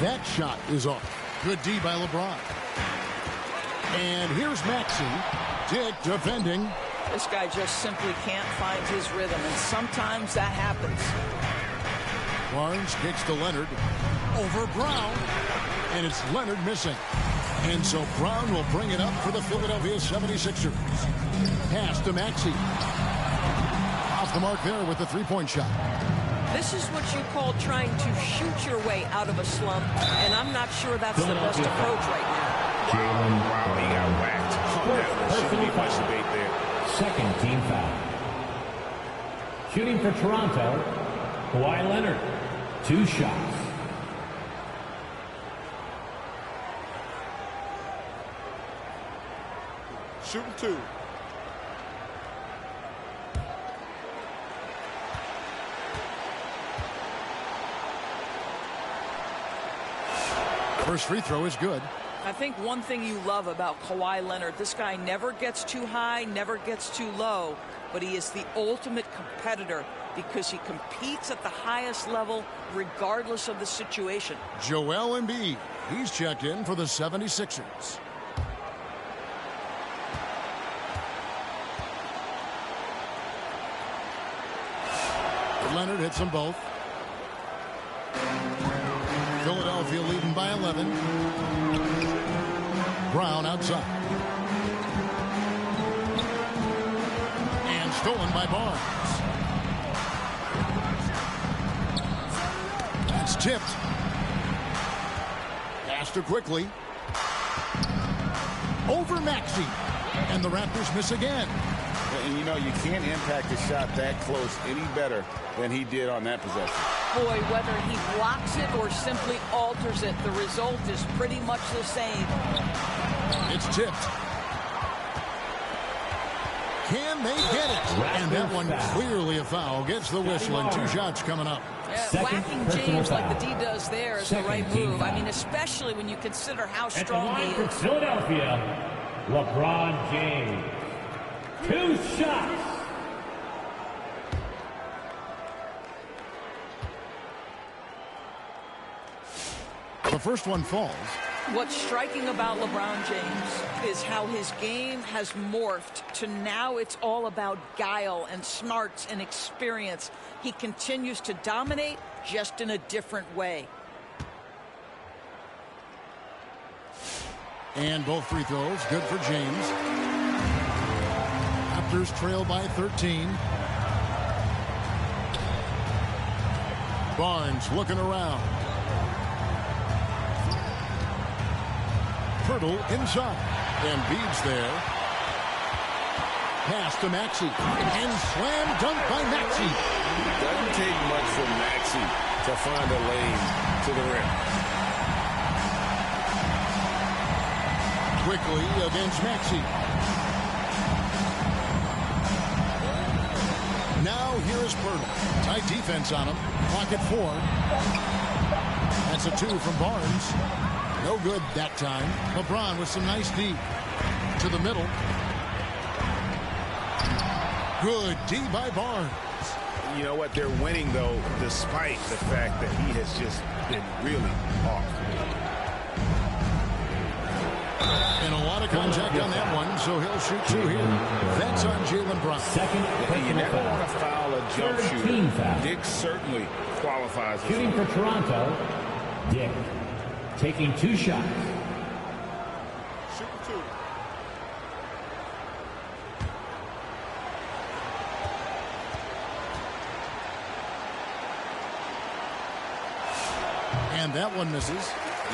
That shot is off. Good D by LeBron. And here's Maxey. Dick defending. This guy just simply can't find his rhythm, and sometimes that happens. Barnes kicks to Leonard. Over Brown. And it's Leonard missing. And so Brown will bring it up for the Philadelphia 76ers. Pass to Maxey. Off the mark there with the 3-point shot. This is what you call trying to shoot your way out of a slump, and I'm not sure that's the best approach right now. Wow, he got whacked. There shouldn't be much debate there. Second team foul. Shooting for Toronto, Kawhi Leonard. 2 shots. Shooting 2. First free throw is good. I think one thing you love about Kawhi Leonard, this guy never gets too high, never gets too low, but he is the ultimate competitor because he competes at the highest level regardless of the situation. Joel Embiid, he's checked in for the 76ers. Leonard hits them both. Philadelphia leading by 11. Brown outside. And stolen by Barnes. That's tipped. Pass to Quickly. over Maxey. And the Raptors miss again. And you know, you can't impact a shot that close any better than he did on that possession. Boy, whether he blocks it or simply alters it, the result is pretty much the same. It's tipped. Can they get it? And that one clearly a foul. Gets the whistle and 2 shots coming up. Yeah, whacking James like the D does there is the right move. I mean, especially when you consider how strong he is. Philadelphia, LeBron James. 2 shots. The first one falls. What's striking about LeBron James is how his game has morphed to now it's all about guile and smarts and experience. He continues to dominate just in a different way. And both free throws good for James. Raptors trail by 13. Barnes looking around. Pirtle inside. And Embiid's there. Pass to Maxey. And slam dunk by Maxey. Doesn't take much for Maxey to find a lane to the rim. Quickly against Maxey. Now here is Pirtle. Tight defense on him. Clock at 4. That's a 2 from Barnes. No good that time. LeBron with some nice D. To the middle. Good D by Barnes. You know what? They're winning, though, despite the fact that he has just been really off. And a lot of contact on that one, so he'll shoot 2 here. That's on Jaylen Brown. You never want to foul a jump shooter. Dick certainly qualifies. Shooting for Toronto, Dick. Taking 2 shots. Shooting 2. And that one misses.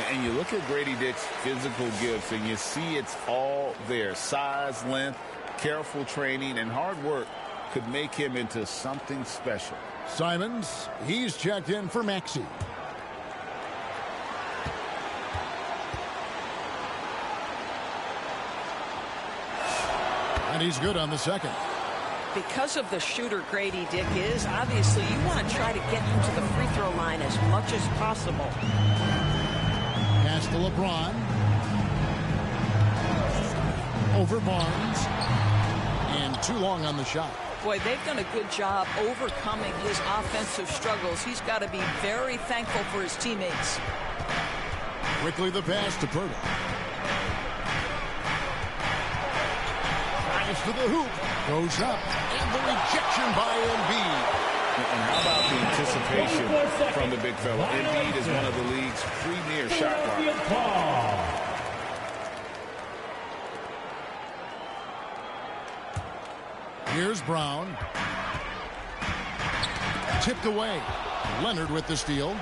And you look at Grady Dick's physical gifts, and you see it's all there. Size, length, careful training, and hard work could make him into something special. Simons, he's checked in for Maxey. And he's good on the second. Because of the shooter Grady Dick is, obviously you want to try to get him to the free throw line as much as possible. Pass to LeBron. Over Barnes. And too long on the shot. Boy, they've done a good job overcoming his offensive struggles. He's got to be very thankful for his teammates. Quickly the pass to Pirtle. Drives to the hoop. Goes up. And the rejection by Embiid. And how about the anticipation from the big fella? Embiid is one of the league's premier shot blockers. Here's Brown. Tipped away. Leonard with the steal.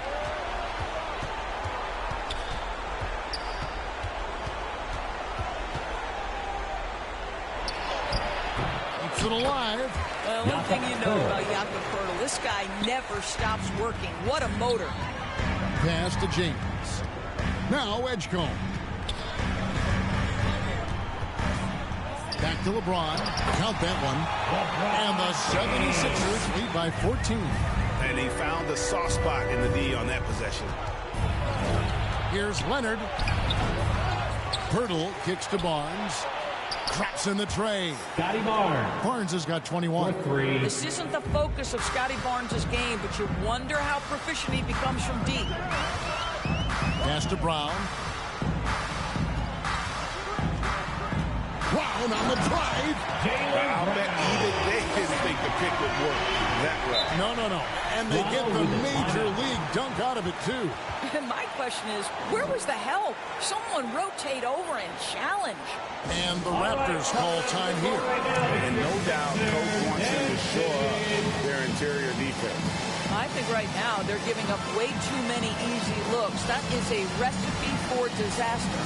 Keeps it alive. Well, one thing you know about Jakob Poeltl, this guy never stops working. What a motor. Pass to James. Now Edgecombe. Back to LeBron. Count that one. And the 76ers lead by 14. And he found the soft spot in the D on that possession. Here's Leonard. Pirtle kicks to Barnes. Traps in the tray. Scotty Barnes. Barnes has got 21. This isn't the focus of Scotty Barnes' game, but you wonder how proficient he becomes from deep. Pass to Brown. Brown on the drive. I'll bet even they didn't think the pick would work that well. No. And they get the major league dunk out of it, too. My question is, where was the help? Someone rotate over and challenge. And the Raptors call time here. And no doubt, Coach wants them to shore up their interior defense. I think right now they're giving up way too many easy looks. That is a recipe for disaster.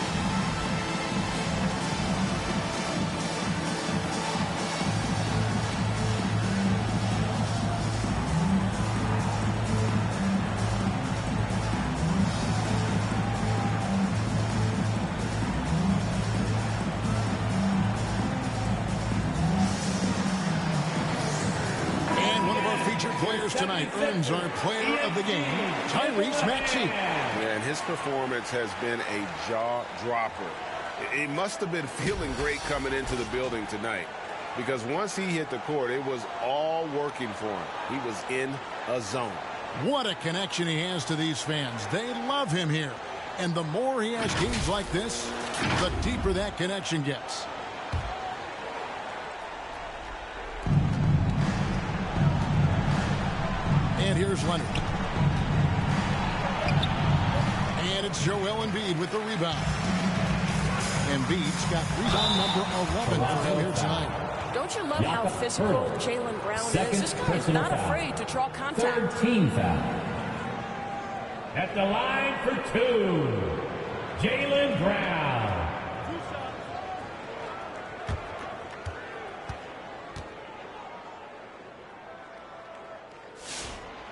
players tonight earns our player of the game, Tyrese Maxey. And his performance has been a jaw-dropper. He must have been feeling great coming into the building tonight, because once he hit the court, it was all working for him. He was in a zone. What a connection he has to these fans. They love him here. And the more he has games like this, the deeper that connection gets. And here's Leonard. And it's Joel Embiid with the rebound. Embiid's got rebound number 11 for him here tonight. Don't you love how physical Jaylen Brown is? This guy is not afraid to draw contact. 13 foul. At the line for 2, Jaylen Brown.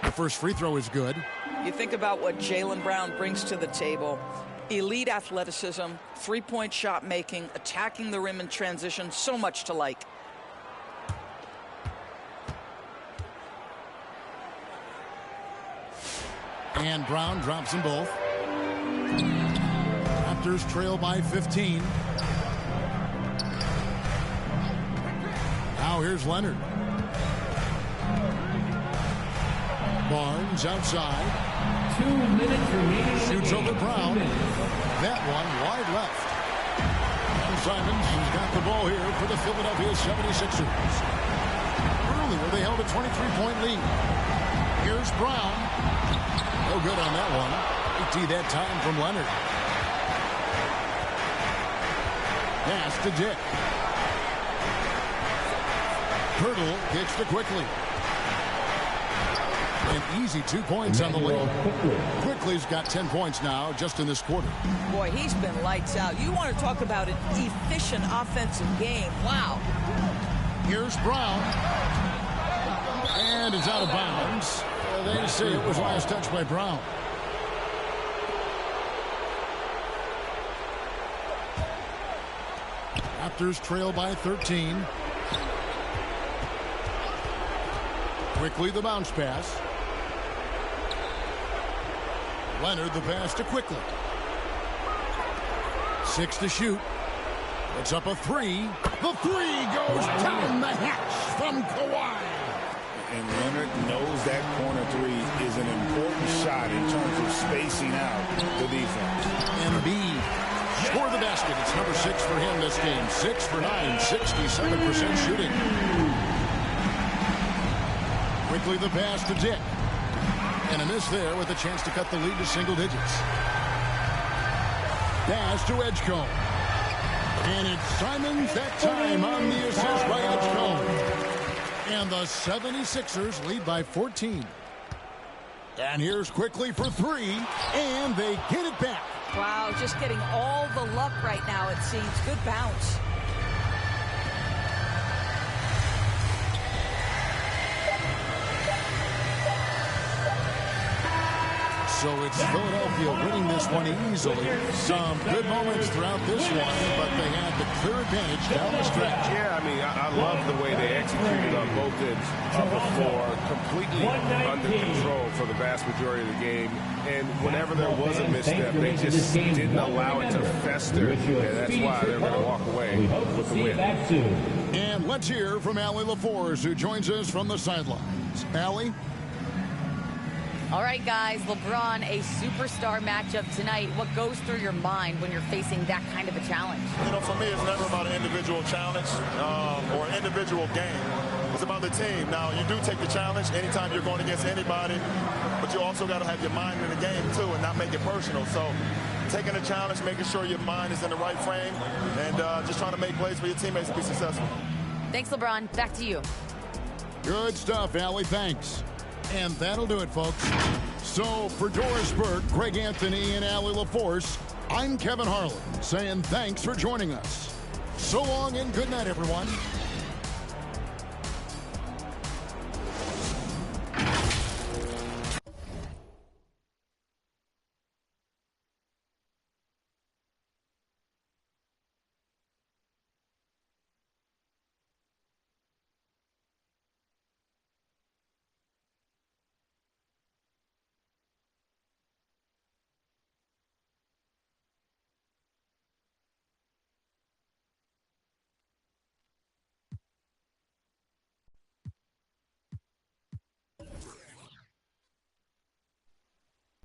The first free throw is good. You think about what Jaylen Brown brings to the table. Elite athleticism, three-point shot making, attacking the rim in transition, so much to like. And Brown drops them both. Raptors trail by 15. Now here's Leonard. Barnes outside. 2 minutes remaining. Shoots over Brown. That one wide left. And Simons has got the ball here for the Philadelphia 76ers. Earlier they held a 23-point lead. Here's Brown. No good on that one. 80 that time from Leonard. Pass to Dick. Hurdle gets to Quickly. An easy 2 points on the lead. Quickly's got 10 points now just in this quarter. Boy, he's been lights out. You want to talk about an efficient offensive game. Wow. Here's Brown. And it's out of bounds. They say it was last touch by Brown. Raptors trail by 13. Quickly the bounce pass. Leonard the pass to Quickly. 6 to shoot. It's up a 3. The 3 goes down the hatch from Kawhi. And Leonard knows that corner 3 is an important shot in terms of spacing out the defense. Embiid score the basket. It's number 6 for him this game. 6 for 9, 67% shooting. Quickly the pass to Dick. And a miss there with a chance to cut the lead to single digits. Pass to Edgecombe. And it's Simons that time on the assist by Edgecombe. And the 76ers lead by 14. And here's Quickly for 3. And they get it back. Wow, just getting all the luck right now, it seems. Good bounce. So it's Philadelphia winning this one easily. Some good moments throughout this one, but they had the clear advantage down the stretch. Yeah, I mean, I love the way they executed on both ends of the floor. Completely under control for the vast majority of the game. And whenever there was a misstep, they just didn't allow it to fester. And that's why they're going to walk away with the win. And let's hear from Allie LaForce, who joins us from the sidelines. Allie? All right, guys, LeBron, a superstar matchup tonight. What goes through your mind when you're facing that kind of a challenge? You know, for me, it's never about an individual challenge or an individual game. It's about the team. Now, you do take the challenge anytime you're going against anybody, but you also got to have your mind in the game, too, and not make it personal. So taking the challenge, making sure your mind is in the right frame, and just trying to make plays for your teammates to be successful. Thanks, LeBron. Back to you. Good stuff, Allie. Thanks. And that'll do it, folks. So for Doris Burke, Greg Anthony, and Allie LaForce, I'm Kevin Harlan saying thanks for joining us. So long and good night, everyone.